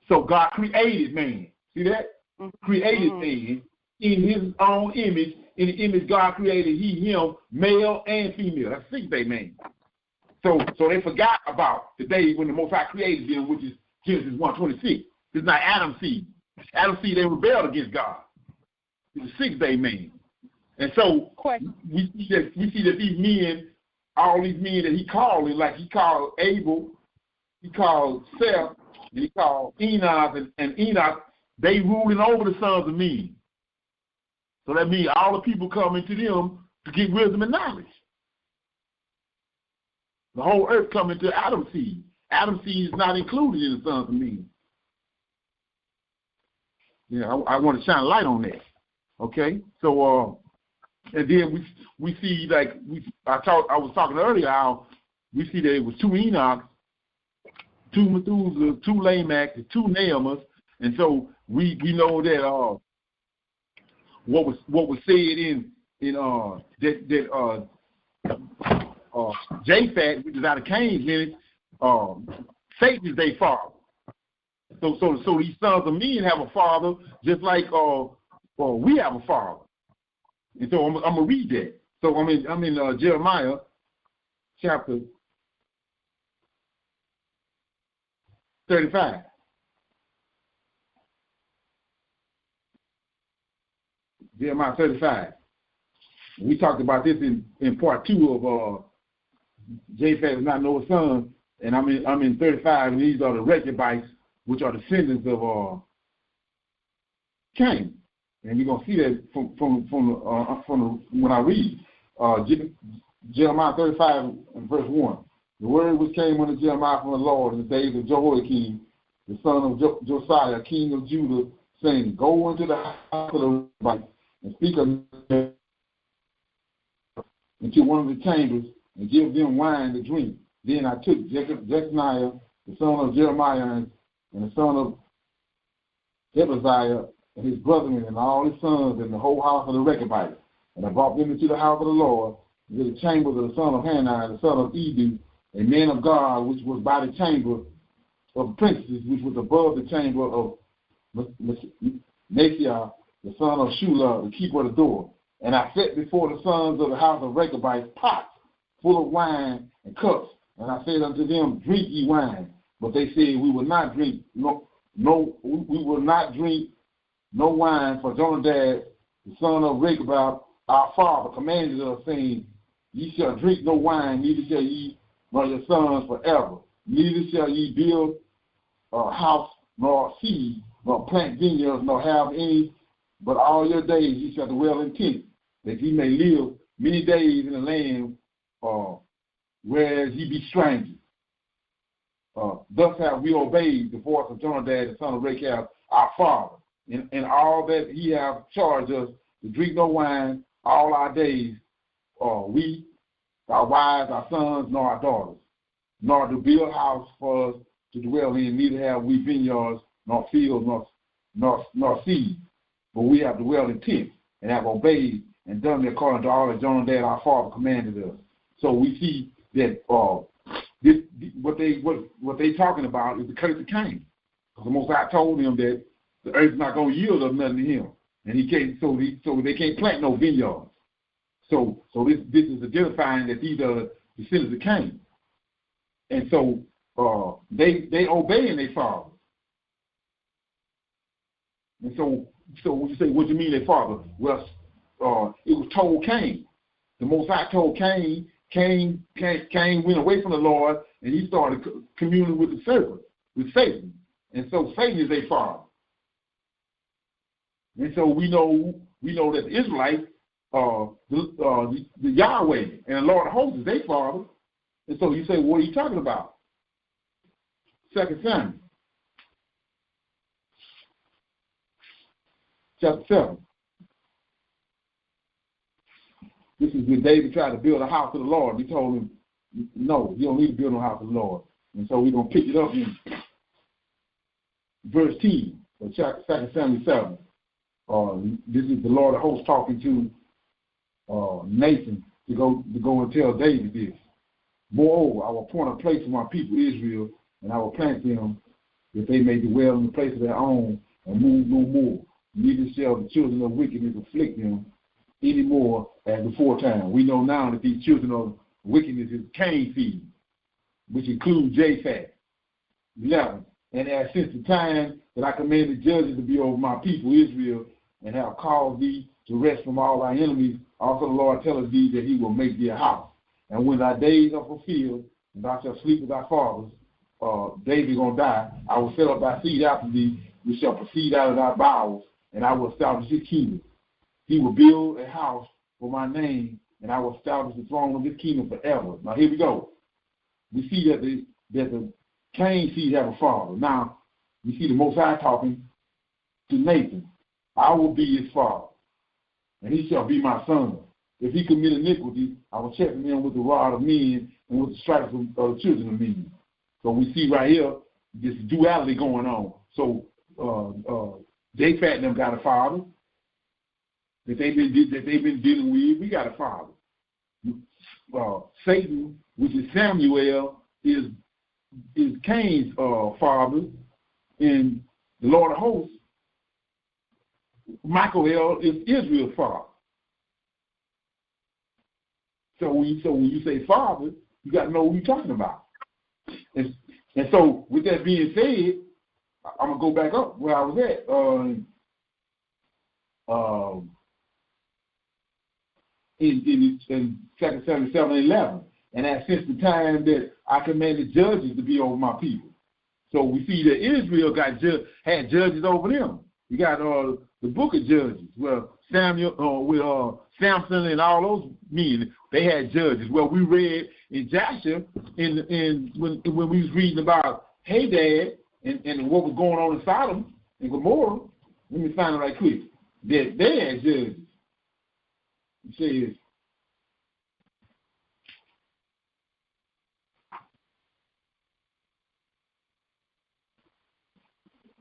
So God created man. See that? Created man in his own image. In the image God created him, male and female. That's 6th-day man. So they forgot about the day when the Most High created them, which is Genesis 1:26. It's not Adam's seed. Adam's seed, they rebelled against God. It's a 6th-day man. And so we see that these men, all these men that he called, like he called Abel, he called Seth, and he called Enoch, and Enoch, they ruling over the sons of men. So that means all the people coming to them to get wisdom and knowledge. The whole earth coming to Adam's seed. Adam's seed is not included in the sons of men. Yeah, I want to shine a light on that. Okay? So, and then we see, like, I was talking earlier how we see that it was 2 Enochs, 2 Methuselah, 2 Lamech, 2 Naamans, and so we know that what was said in Japheth, which is out of Cain's lineage, Satan is their father. So these sons of men have a father, just like we have a father. And so I'm gonna read that. So I'm in Jeremiah chapter 35. Jeremiah 35. We talked about this in part 2 of Japheth is not Noah's son, and I'm in 35, and these are the Rechabites, which are descendants of Cain. And you're gonna see that from when I read Jeremiah 35 and verse 1. The word which came unto Jeremiah from the Lord in the days of Jehoiakim, the son of Josiah, king of Judah, saying, go into the house of the Rechabites and speak into one of the chambers and give them wine to drink. Then I took Jeconiah, the son of Jeremiah, and the son of Hebeziah, and his brethren, and all his sons, and the whole house of the Rechabites. And I brought them into the house of the Lord, into the chambers of the son of Hannah, and the son of Edu, a man of God, which was by the chamber of princes, which was above the chamber of Nasiah, the son of Shula, the keeper of the door. And I set before the sons of the house of Rechabites pots full of wine and cups. And I said unto them, drink ye wine. But they said, we will not drink we will not drink no wine, for Jonadab, the son of Rechabite, our father, commanded us, saying, ye shall drink no wine, neither shall ye nor your sons forever. Neither shall ye build a house, nor seed, nor plant vineyards, nor have any, but all your days ye shall dwell in tents, that ye may live many days in the land whereas ye be strangers. Thus have we obeyed the voice of Jonadab, the son of Rechab, our father, in all that he hath charged us to drink no wine all our days, we, our wives, our sons, nor our daughters, nor to build a house for us to dwell in, neither have we vineyards, nor fields, nor seed, but we have dwelled in tents, and have obeyed and done according to all that Jonadab, our father, commanded us. So we see that what they talking about is the curse of Cain. Because the Most High told him that the earth is not going to yield up nothing to him, and he can't. So they can't plant no vineyards. So this is identifying that these are the sins of Cain, and so they obeying their father. And so when you say, what do you mean their father? Well, it was told Cain. The Most High told Cain. Cain went away from the Lord, and he started communing with the serpent, with Satan. And so Satan is their father. And so we know that the Israelites, the Yahweh and the Lord of hosts is their father. And so you say, what are you talking about? 2 Samuel, chapter 7. This is when David tried to build a house for the Lord. He told him, no, you don't need to build no house for the Lord. And so we're going to pick it up in verse 10 of 2 Samuel 7. This is the Lord of hosts talking to Nathan to go and tell David this. Moreover, I will appoint a place for my people Israel, and I will plant them that they may dwell in the place of their own and move no more. Neither shall the children of wickedness afflict them any more as before time. We know now that these children of wickedness is Cain's seed, which includes Japheth. 11. And as since the time that I commanded judges to be over my people Israel, and have caused thee to rest from all thy enemies, also the Lord telleth thee that he will make thee a house. And when thy days are fulfilled, and thou shalt sleep with thy fathers, David gonna die, I will set up thy seed after thee, which shall proceed out of thy bowels, and I will establish his kingdom. He will build a house for my name, and I will establish the throne of his kingdom forever. Now here we go. We see that the Cain seed have a father. Now we see the Most High talking to Nathan. I will be his father, and he shall be my son. If he commit iniquity, I will chasten him with the rod of men and with the stripes of the children of men. So we see right here this duality going on. So Japheth and them got a father that they've been dealing with. We got a father. Satan, which is Samuel, is Cain's father, and the Lord of hosts, Michael, is Israel's father. So when you say father, you got to know what you're talking about. And so with that being said, I'm gonna go back up where I was at. In 2 Samuel 7:11, and as since the time that I commanded judges to be over my people. So we see that Israel had judges over them. You got the book of Judges, well, Samuel, with Samson and all those men, they had judges. Well, we read in Joshua when we was reading about Hadad and what was going on in Sodom and Gomorrah. Let me find it right quick. That they had judges. It says,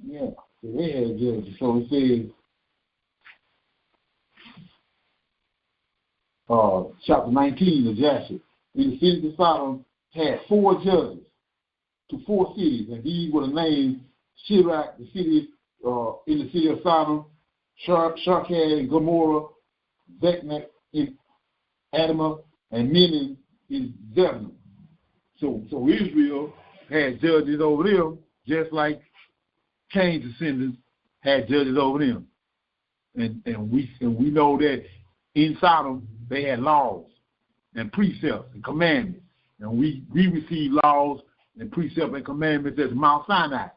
yeah, so they had judges. So it says, chapter 19 of Joshua. In the cities of Sodom, had 4 judges to 4 cities, and these were the names: Shirak, the city in the city of Sodom, Sharkad and Gomorrah, Zeknak in Adamah, and Menon in Zebulun. So Israel had judges over them, just like Cain's descendants had judges over them. And we know that in Sodom they had laws and precepts and commandments. And we receive laws and precepts and commandments at Mount Sinai.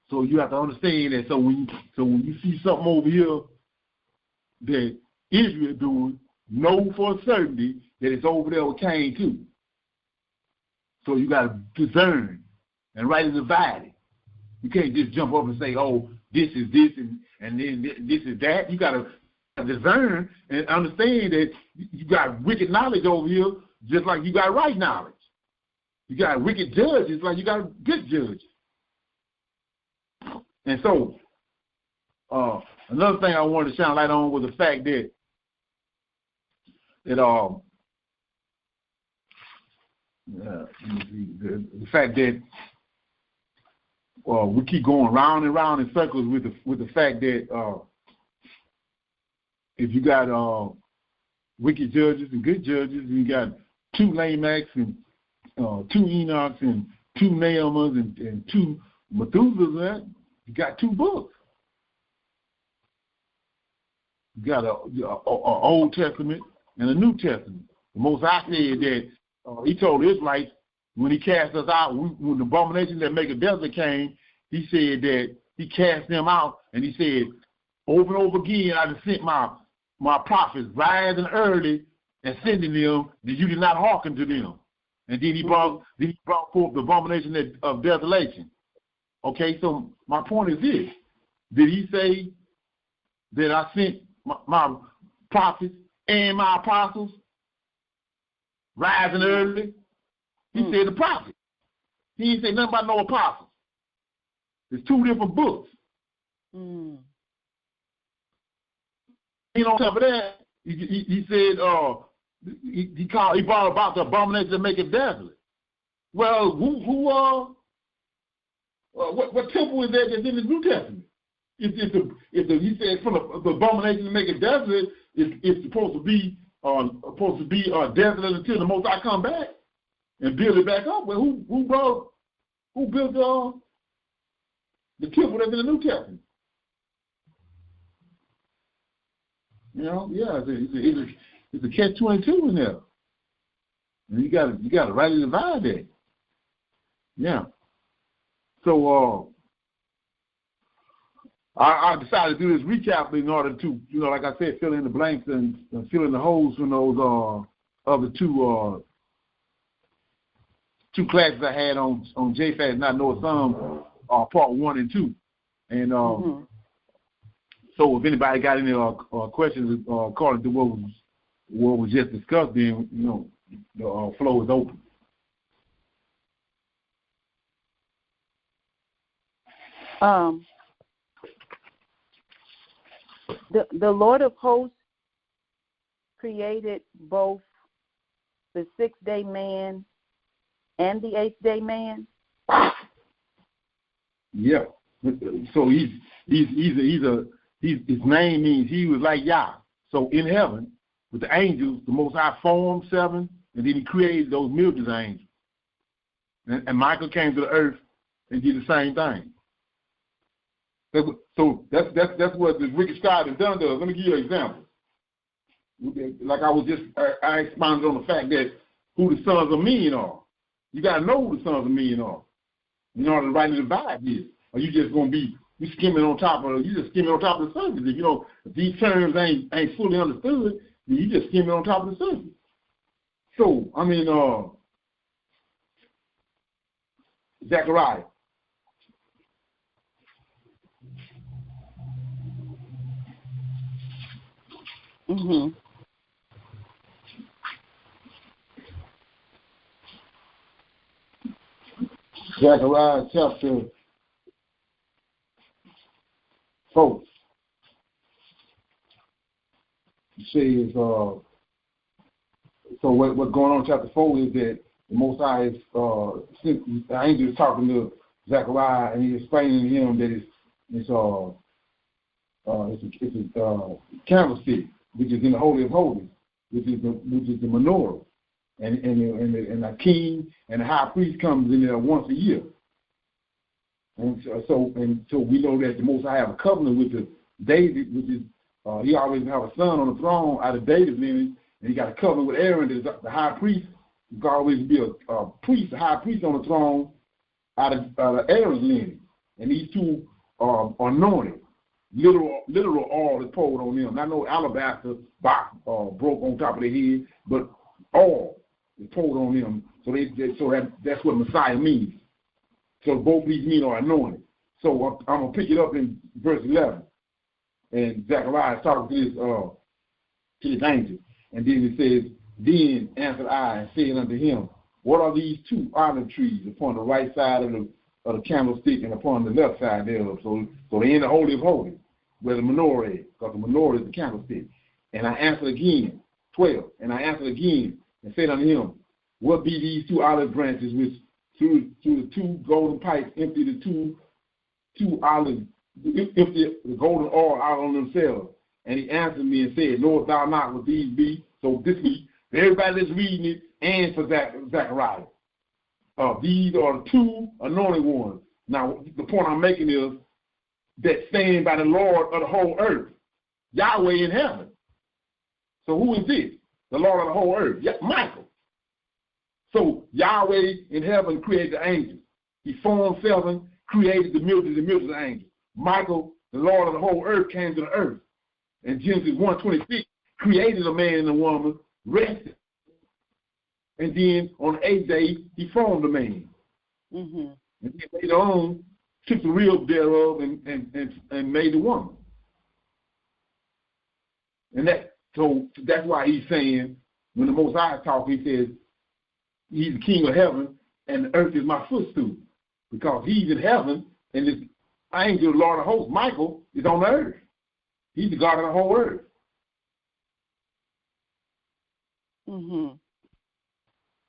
So you have to understand that. So when you see something over here that Israel doing, know for certainty that it's over there with Cain too. So you got to discern and rightly divide it. You can't just jump up and say, oh, this is this and then this is that. You got to discern and understand that you got wicked knowledge over here just like you got right knowledge. You got wicked judges like you got good judges. And so another thing I wanted to shine light on was the fact that the fact that we keep going round and round in circles with the fact that if you got wicked judges and good judges, and you got 2 Lamechs and 2 Enochs and 2 Naamas and 2 Methuselahs, you got 2 books. You got an Old Testament and a New Testament. The Most High said that he told the Israelites when he cast us out, when the abominations that make a desert came, he said that he cast them out, and he said, over and over again, I just sent my prophets rise and early and sending them that you did not hearken to them. And then he brought forth the abomination of desolation. Okay, so my point is this. Did he say that I sent my prophets and my apostles rising early? He said the prophets. He didn't say nothing about no apostles. It's 2 different books. And on top of that, he said he brought about the abomination that make it desolate. Well, what temple is that that's in the New Testament? He said from the abomination to make it desolate, it's supposed to be desolate until the Most High come back and build it back up. Well, who built the temple that's in the New Testament? You know, yeah, it's a catch-22 in there, and you got to rightly divide that. Yeah. So I decided to do this recap in order to, like I said, fill in the blanks and fill in the holes from those other two classes I had on Japheth, Not Noah's Son, part 1 and 2. And so if anybody got any questions according to what was just discussed, then the floor is open. The Lord of hosts created both the 6th-day man and the 8th-day man. Yeah. So his name means he was like Yah. So in heaven with the angels, the Most High formed 7, and then he created those millions of angels. And Michael came to the earth and did the same thing. So that's what the wicked scribe has done to us. Let me give you an example. Like I expounded on the fact that who the sons of men are. You got to know who the sons of men are in order to rightly divide this. Or you just going to be skimming on top of the surface. If these terms ain't fully understood, then you just skimming on top of the surface. So, Zechariah. Zechariah chapter 4. It says, so what's going on in chapter 4 is that the Most High is, the angel is talking to Zechariah, and he's explaining to him that it's a candlestick, which is in the Holy of Holies, which is the menorah, and the king and the high priest comes in there once a year, and so we know that the Most High have a covenant with the David, which is he always have a son on the throne out of David's lineage, and he got a covenant with Aaron, the high priest. He could always be a priest, a high priest on the throne out of Aaron's lineage, and these two are anointed. Literal oil is poured on them. Not no alabaster box broke on top of their head, but oil is poured on them. So that's what Messiah means. So both these men are anointed. So I'm gonna pick it up in verse 11, and Zechariah is talking to this angel, and then it says, "Then answered I and said unto him, What are these two olive trees upon the right side of the candlestick and upon the left side thereof?" So they're in the Holy of Holies, where the menorah is, because the menorah is the candlestick. And I answered again, 12, and I answered again and said unto him, What be these two olive branches which through the two golden pipes empty the two olive, empty the golden oil out on themselves? And he answered me and said, Knowest thou not what these be? So this week, everybody that's reading it, and for Zechariah, these are the two anointed ones. Now, the point I'm making is that stand by the Lord of the whole earth, Yahweh in heaven. So who is this? The Lord of the whole earth, Michael. So Yahweh in heaven created the angels. He formed 7, created the millions and millions of angels. Michael, the Lord of the whole earth, came to the earth. And Genesis 1:26 created a man and a woman, rested. And then on the 8th day, he formed the man. Mm-hmm. And then later on, took the rib thereof and made the woman. And that's why he's saying, when the Most High talks, he says, he's the king of heaven, and the earth is my footstool. Because he's in heaven, and this angel, the Lord of hosts, Michael, is on the earth. He's the God of the whole earth. Mm-hmm.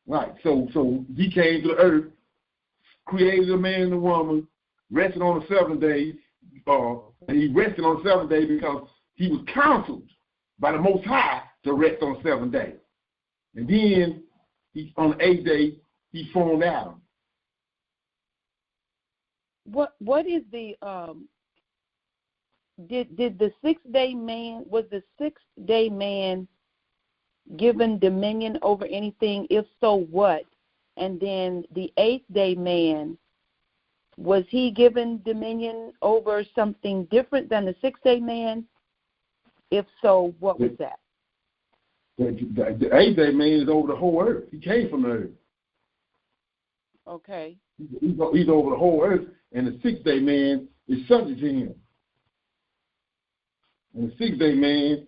Right. So he came to the earth, created a man and a woman, rested on the 7th day, and he rested on the 7th day because he was counseled by the Most High to rest on the 7th day. And then on the 8th day, he formed Adam. What is the did the 6th-day man, was the 6th-day man given dominion over anything? If so, what? And then the 8th-day man, was he given dominion over something different than the 6th-day man? If so, what was that? The 8th-day man is over the whole earth. He came from the earth. Okay. He's over the whole earth, and the 6th-day man is subject to him. And the 6th-day man,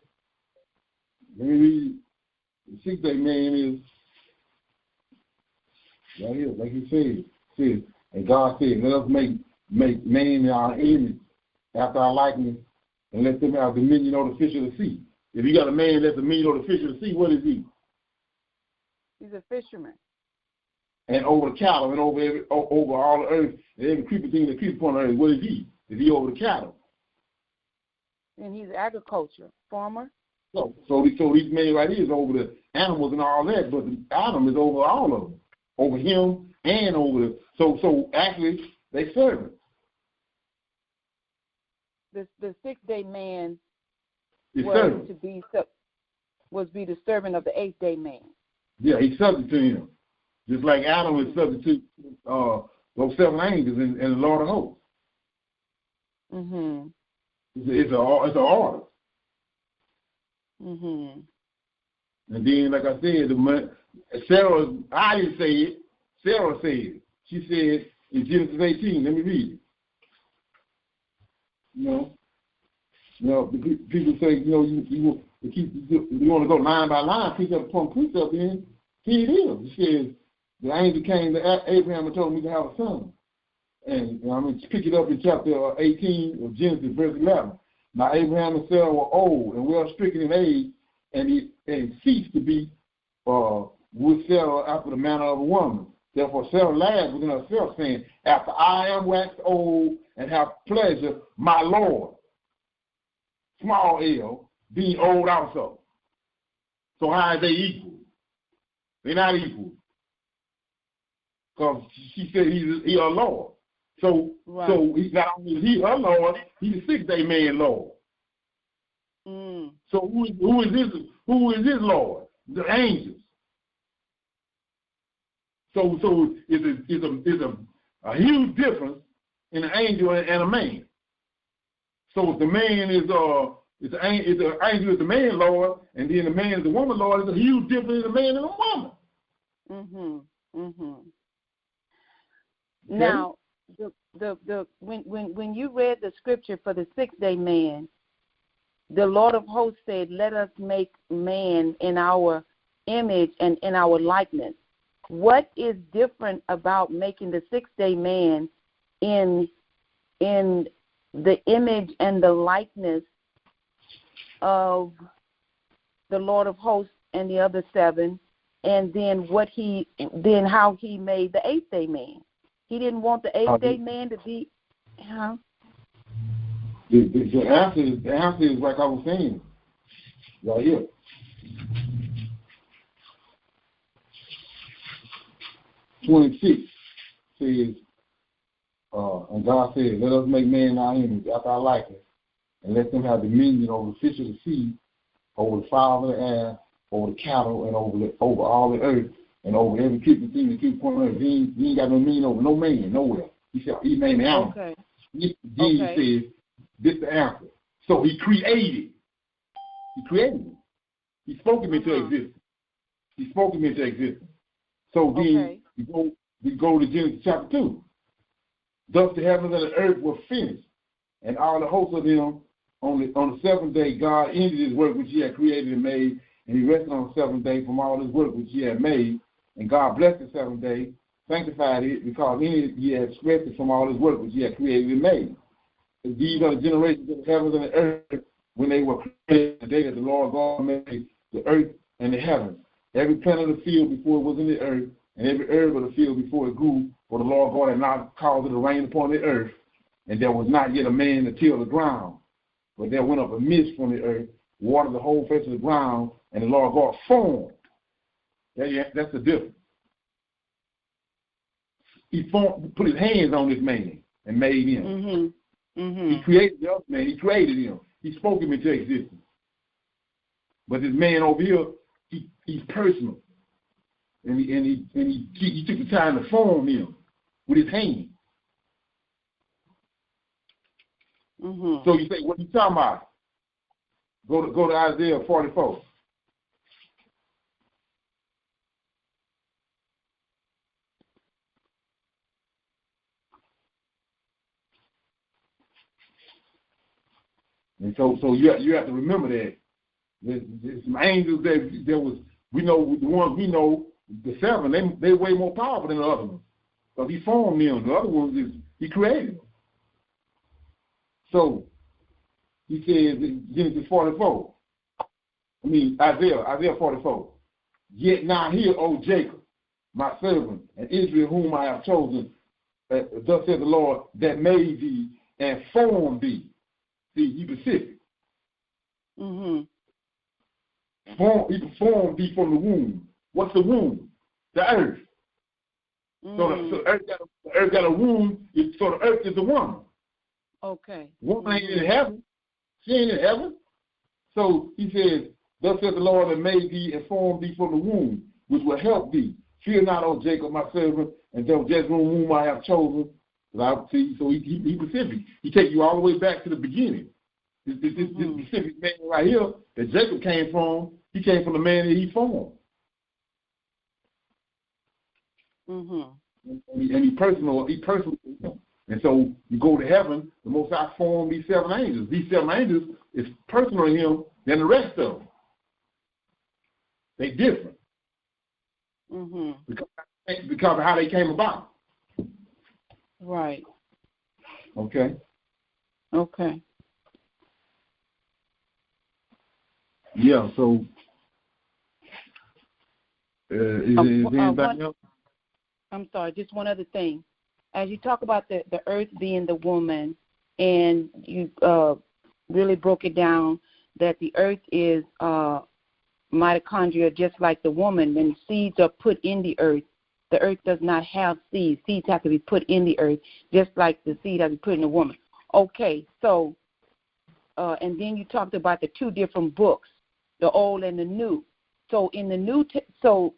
let me read. The 6th-day man is right here, like he says, and God said, let us make man in our image, after our likeness, and let them have dominion over the fish of the sea. If you got a man that's dominion over the fish of the sea, what is he? He's a fisherman. And over the cattle, and over all the earth, and every creeping thing that creeps upon the earth, what is he? Is he over the cattle? And he's agriculture, farmer. So these men right here is over the animals and all that, but Adam is over all of them, over him and over the. So actually, they servants. The 6th-day man was be the servant of the 8th-day man. Yeah, he's subject to him, just like Adam is subject to those 7 angels and the Lord of hosts. Mhm. It's an order. Mhm. And then, like I said, Sarah, I didn't say it. Sarah said it. She said in Genesis 18. Let me read it. You know, people say, you want to go line by line, precept upon precept. Then here it is. It says the angel came to Abraham and told him he could have a son. And I'm going to pick it up in chapter 18 of Genesis, verse 11. Now Abraham and Sarah were old and well stricken in age, and it ceased to be would settle after the manner of a woman. Therefore Sarah laughed within herself, saying, after I am waxed old and have pleasure, my Lord, small L, being old also. So how are they equal? They're not equal. Because she said he's her Lord. So he's not only he her Lord, he's a 6-day man Lord. So who is his Lord? The angels. So it's a huge difference in an angel and a man. So if the man is the angel is the man Lord, and then the man is the woman Lord, it's a huge difference in a man and a woman. Okay. Now, when you read the scripture for the 6-day man, the Lord of hosts said, "Let us make man in our image and in our likeness." What is different about making the 6-day man in the image and the likeness of the Lord of hosts and the other 7, and then how he made the 8th-day man? He didn't want the 8th-day man to be, The answer is like I was saying, right here. (26) says, and God said, "Let us make man in our image, after our likeness, and let them have dominion over the fish of the sea, over the fowl of the air, over the cattle, and over all the earth, and over every creeping thing that keeps on earth." He ain't got no dominion over no man, nowhere. He said he made the animal. Okay. He says, this is the answer. So he created. He created him. He spoke him into existence. He spoke him into existence. So then we go to Genesis chapter 2. Thus the heavens and the earth were finished, and all the hosts of them. On the 7th day, God ended his work which he had created and made, and he rested on the 7th day from all his work which he had made. And God blessed the 7th day, sanctified it, because in it he had rested from all his work which he had created and made. And these are the generations of the heavens and the earth when they were created, the day that the Lord God made the earth and the heavens. Every plant of the field before it was in the earth, and every herb of the field before it grew, for the Lord God had not caused it to rain upon the earth, and there was not yet a man to till the ground. But there went up a mist from the earth, watered the whole face of the ground, and the Lord God formed. That's the difference. He put his hands on this man and made him. He created the other man. He created him. He spoke him into existence. But this man over here, he's personal. And he took the time to form him with his hand. So you say, what are you talking about? Go to Isaiah 44. And so you have to remember that there's some angels that there was, we know the ones we know, the 7, they way more powerful than the other ones. Because he formed them. The other ones he created them. So he says in Genesis 44, Isaiah 44, "Yet now hear, O Jacob, my servant, and Israel whom I have chosen, thus said the Lord, that made thee and formed thee." See, he specific. He formed thee from the womb. What's the womb? The earth. So the earth got a womb, so the earth is the woman. Okay. Woman ain't in heaven. She ain't in heaven. So he says, "Thus said the Lord that made thee and formed thee from the womb, which will help thee. Fear not, O Jacob, my servant, and thou just whom I have chosen." So he specific. He take you all the way back to the beginning. This specific man right here that Jacob came from, he came from the man that he formed. And he personal. And so you go to heaven, the Most High formed these 7 angels. These 7 angels is personal to him than the rest of them. They different. Because of how they came about. Right. Okay. Yeah, so Is anything else? I'm sorry, just one other thing. As you talk about the earth being the woman, and you really broke it down that the earth is mitochondria just like the woman. When seeds are put in the earth does not have seeds. Seeds have to be put in the earth just like the seed has to be put in the woman. Okay, so, and then you talked about the two different books, the old and the new. So in the New so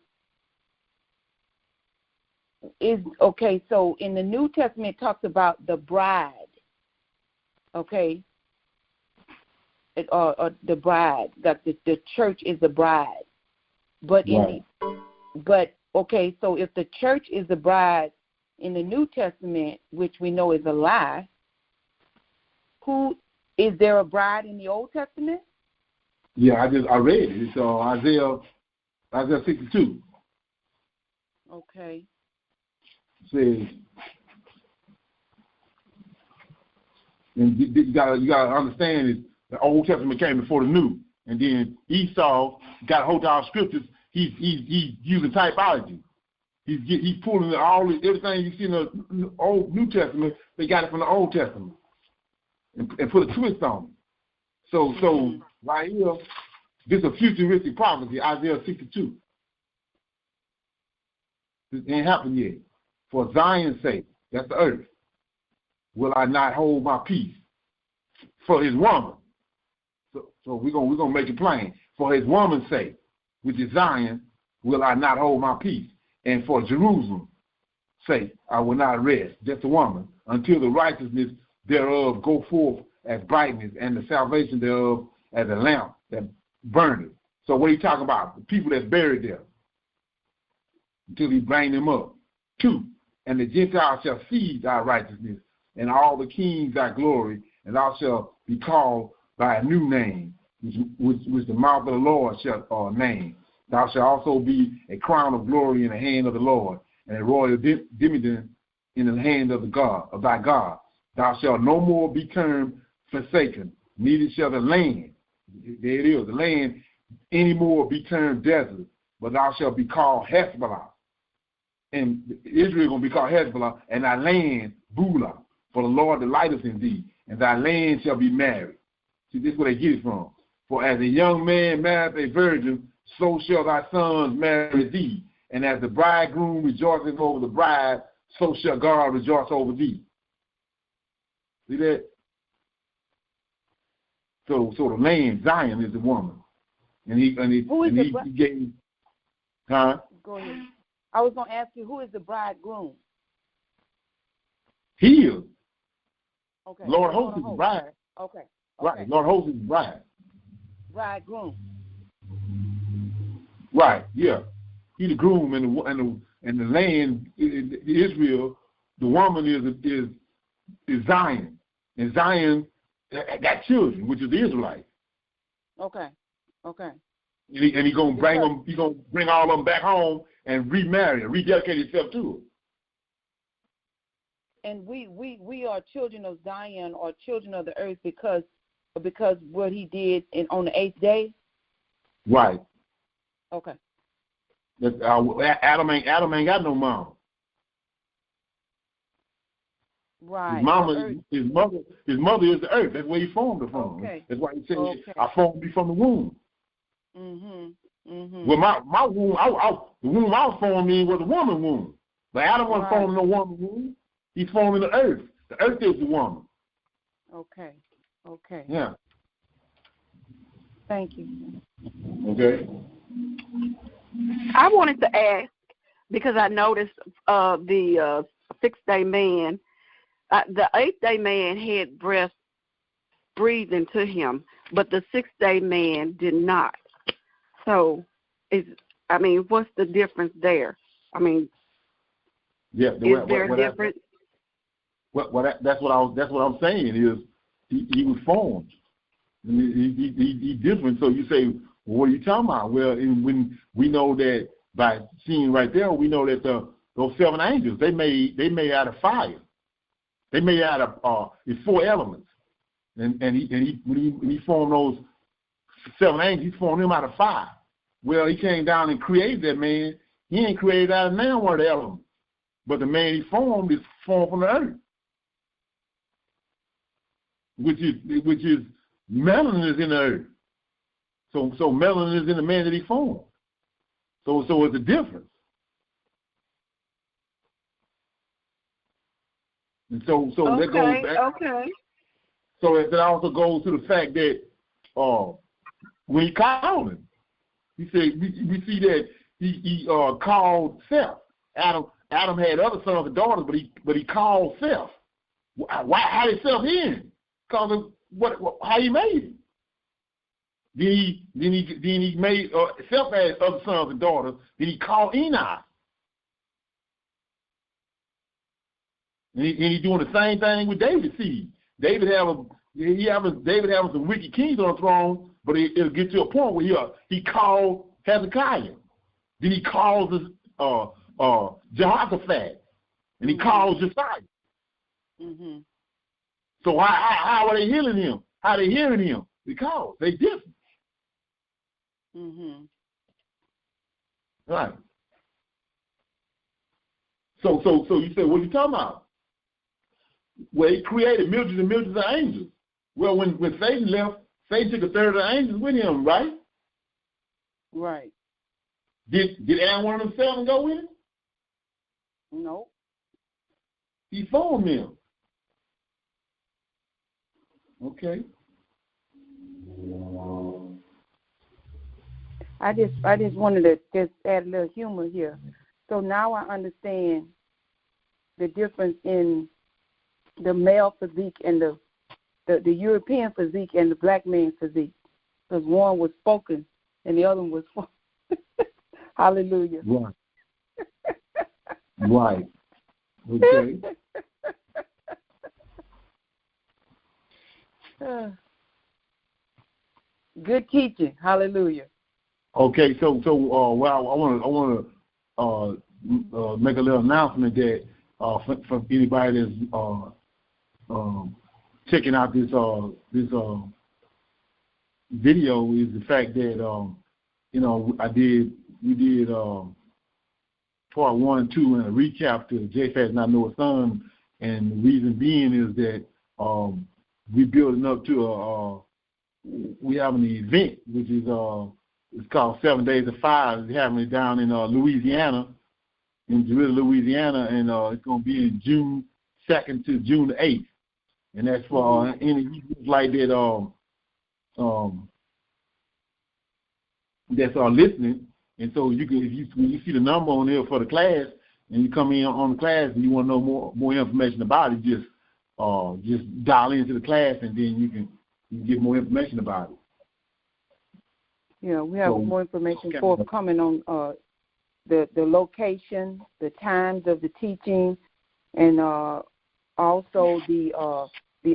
in the New Testament it talks about the bride, okay, or the bride, that the church is the bride. But right. Okay, so if the church is the bride in the New Testament, which we know is a lie, who is there a bride in the Old Testament? Yeah, I read it. It's Isaiah 62. Okay. Says, and you gotta understand is the Old Testament came before the New, and then Esau got a hold of our scriptures. He's using typology. He's pulling everything you see in the Old New Testament. They got it from the Old Testament and put a twist on it. So right here, this is a futuristic prophecy, Isaiah 62. This ain't happened yet. For Zion's sake, that's the earth, will I not hold my peace. For his woman. So we're gonna make it plain. For his woman's sake, which is Zion, will I not hold my peace. And for Jerusalem's sake, I will not rest, just the woman, until the righteousness thereof go forth as brightness, and the salvation thereof as a lamp that burneth. So what are you talking about? The people that's buried there, until he bring them up. 2, and the Gentiles shall see thy righteousness, and all the kings thy glory, and thou shalt be called by a new name, which the mouth of the Lord shall name. Thou shalt also be a crown of glory in the hand of the Lord, and a royal diadem in the hand of thy God. Thou shalt no more be termed forsaken, neither shall the land, there it is, the land anymore be termed desert, but thou shalt be called Hezbollah. And Israel is going to be called Hezbollah, and thy land Beulah, for the Lord delighteth in thee, and thy land shall be married. See, this is where they get it from. For as a young man marrieth a virgin, so shall thy sons marry thee. And as the bridegroom rejoices over the bride, so shall God rejoice over thee. See that? So the land, Zion, is the woman. And he gave, huh? Go ahead. I was going to ask you, who is the bridegroom? He is. Okay. Lord host is the bride. Okay. Right. Lord host is the bride. Bridegroom. Right. Yeah. He's the groom, and the land, Israel. The woman is Zion, and Zion got children, which is the Israelites. Okay. And he's gonna bring them. He's gonna bring all of them back home and remarry, rededicate himself to her. And we are children of Zion, or children of the earth, because what he did on the 8th day. Right. Okay. Adam ain't got no mom. Right. His mother is the earth. That's where he formed her from. Okay. That's why he said, I formed you from the womb. Mm-hmm. Well, my womb, the womb I was formed in was a woman womb. But Adam wasn't formed in no woman womb. He's formed in the earth. The earth is the woman. Okay. Yeah. Thank you. Okay. I wanted to ask, because I noticed the 6th-day man, the 8th-day man had breath breathed into him, but the 6th-day man did not. So, what's the difference there? Yeah. Is there a difference? That's what I'm saying is he was formed. He different. So you say, well, what are you talking about? Well, when we know that by seeing right there, we know that those 7 angels they made out of fire. They made out of it's 4 elements, and when he formed those 7 angels, he formed them out of fire. Well, he came down and created that man. He ain't created out of man one of the elements. But the man he formed is formed from the earth. Which is melanin is in the earth. So melanin is in the man that he formed. So it's a difference. And so that goes back. Okay. So that also goes to the fact that when he called him, he said we see that he called Seth. Adam had other sons and daughters, but he called Seth. How did Seth in? Because of how he made it. Then he made Seth had other sons and daughters. Then he called Enoch. And he doing the same thing with David's seed. David having some wicked kings on the throne, but it'll get to a point where he called Hezekiah. Then he calls Jehoshaphat, and he calls Josiah. Mm-hmm. So how are they healing him? How are they hearing him? Because they different. Mm-hmm. Right. So you say, what are you talking about? Well, he created millions and millions of angels. Well, when Satan left, Satan took a third of the angels with him, right? Right. Did Adam one of them seven go with him? No. He formed them. Okay. I just wanted to just add a little humor here. So now I understand the difference in the male physique and the European physique and the black man's physique. Because one was spoken and the other one was hallelujah. Right. Right. Okay. Good teaching. Hallelujah. Okay, so well, I want to make a little announcement that for anybody that's checking out this video is the fact that we did part 1 and 2 and a recap to Japheth not Noah's son, and the reason being is that we're building up to we have an event which is it's called 7 Days of Fire. It's happening down in Louisiana, in Louisiana, and it's going to be in June 2nd to June 8th, and that's for any like that that's listening. And so you can, when you see the number on there for the class, and you come in on the class and you want to know more information about it, just dial into the class, and then you can get more information about it. Yeah, we have more information forthcoming on the location, the times of the teaching, and also the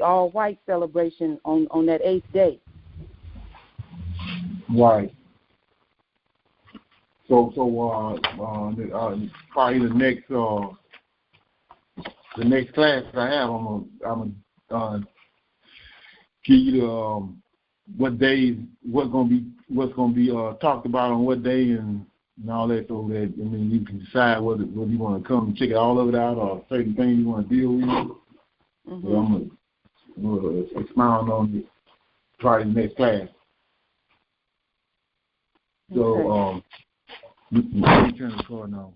all-white celebration on that 8th day. Right. So probably the next class I have, I'm gonna give you the what days, what's gonna be talked about on what day and all that, so that you can decide whether you want to come and check all of it out or certain things you want to deal with. Mm-hmm. So I'm gonna expound on it probably the next class. So let me turn the card now.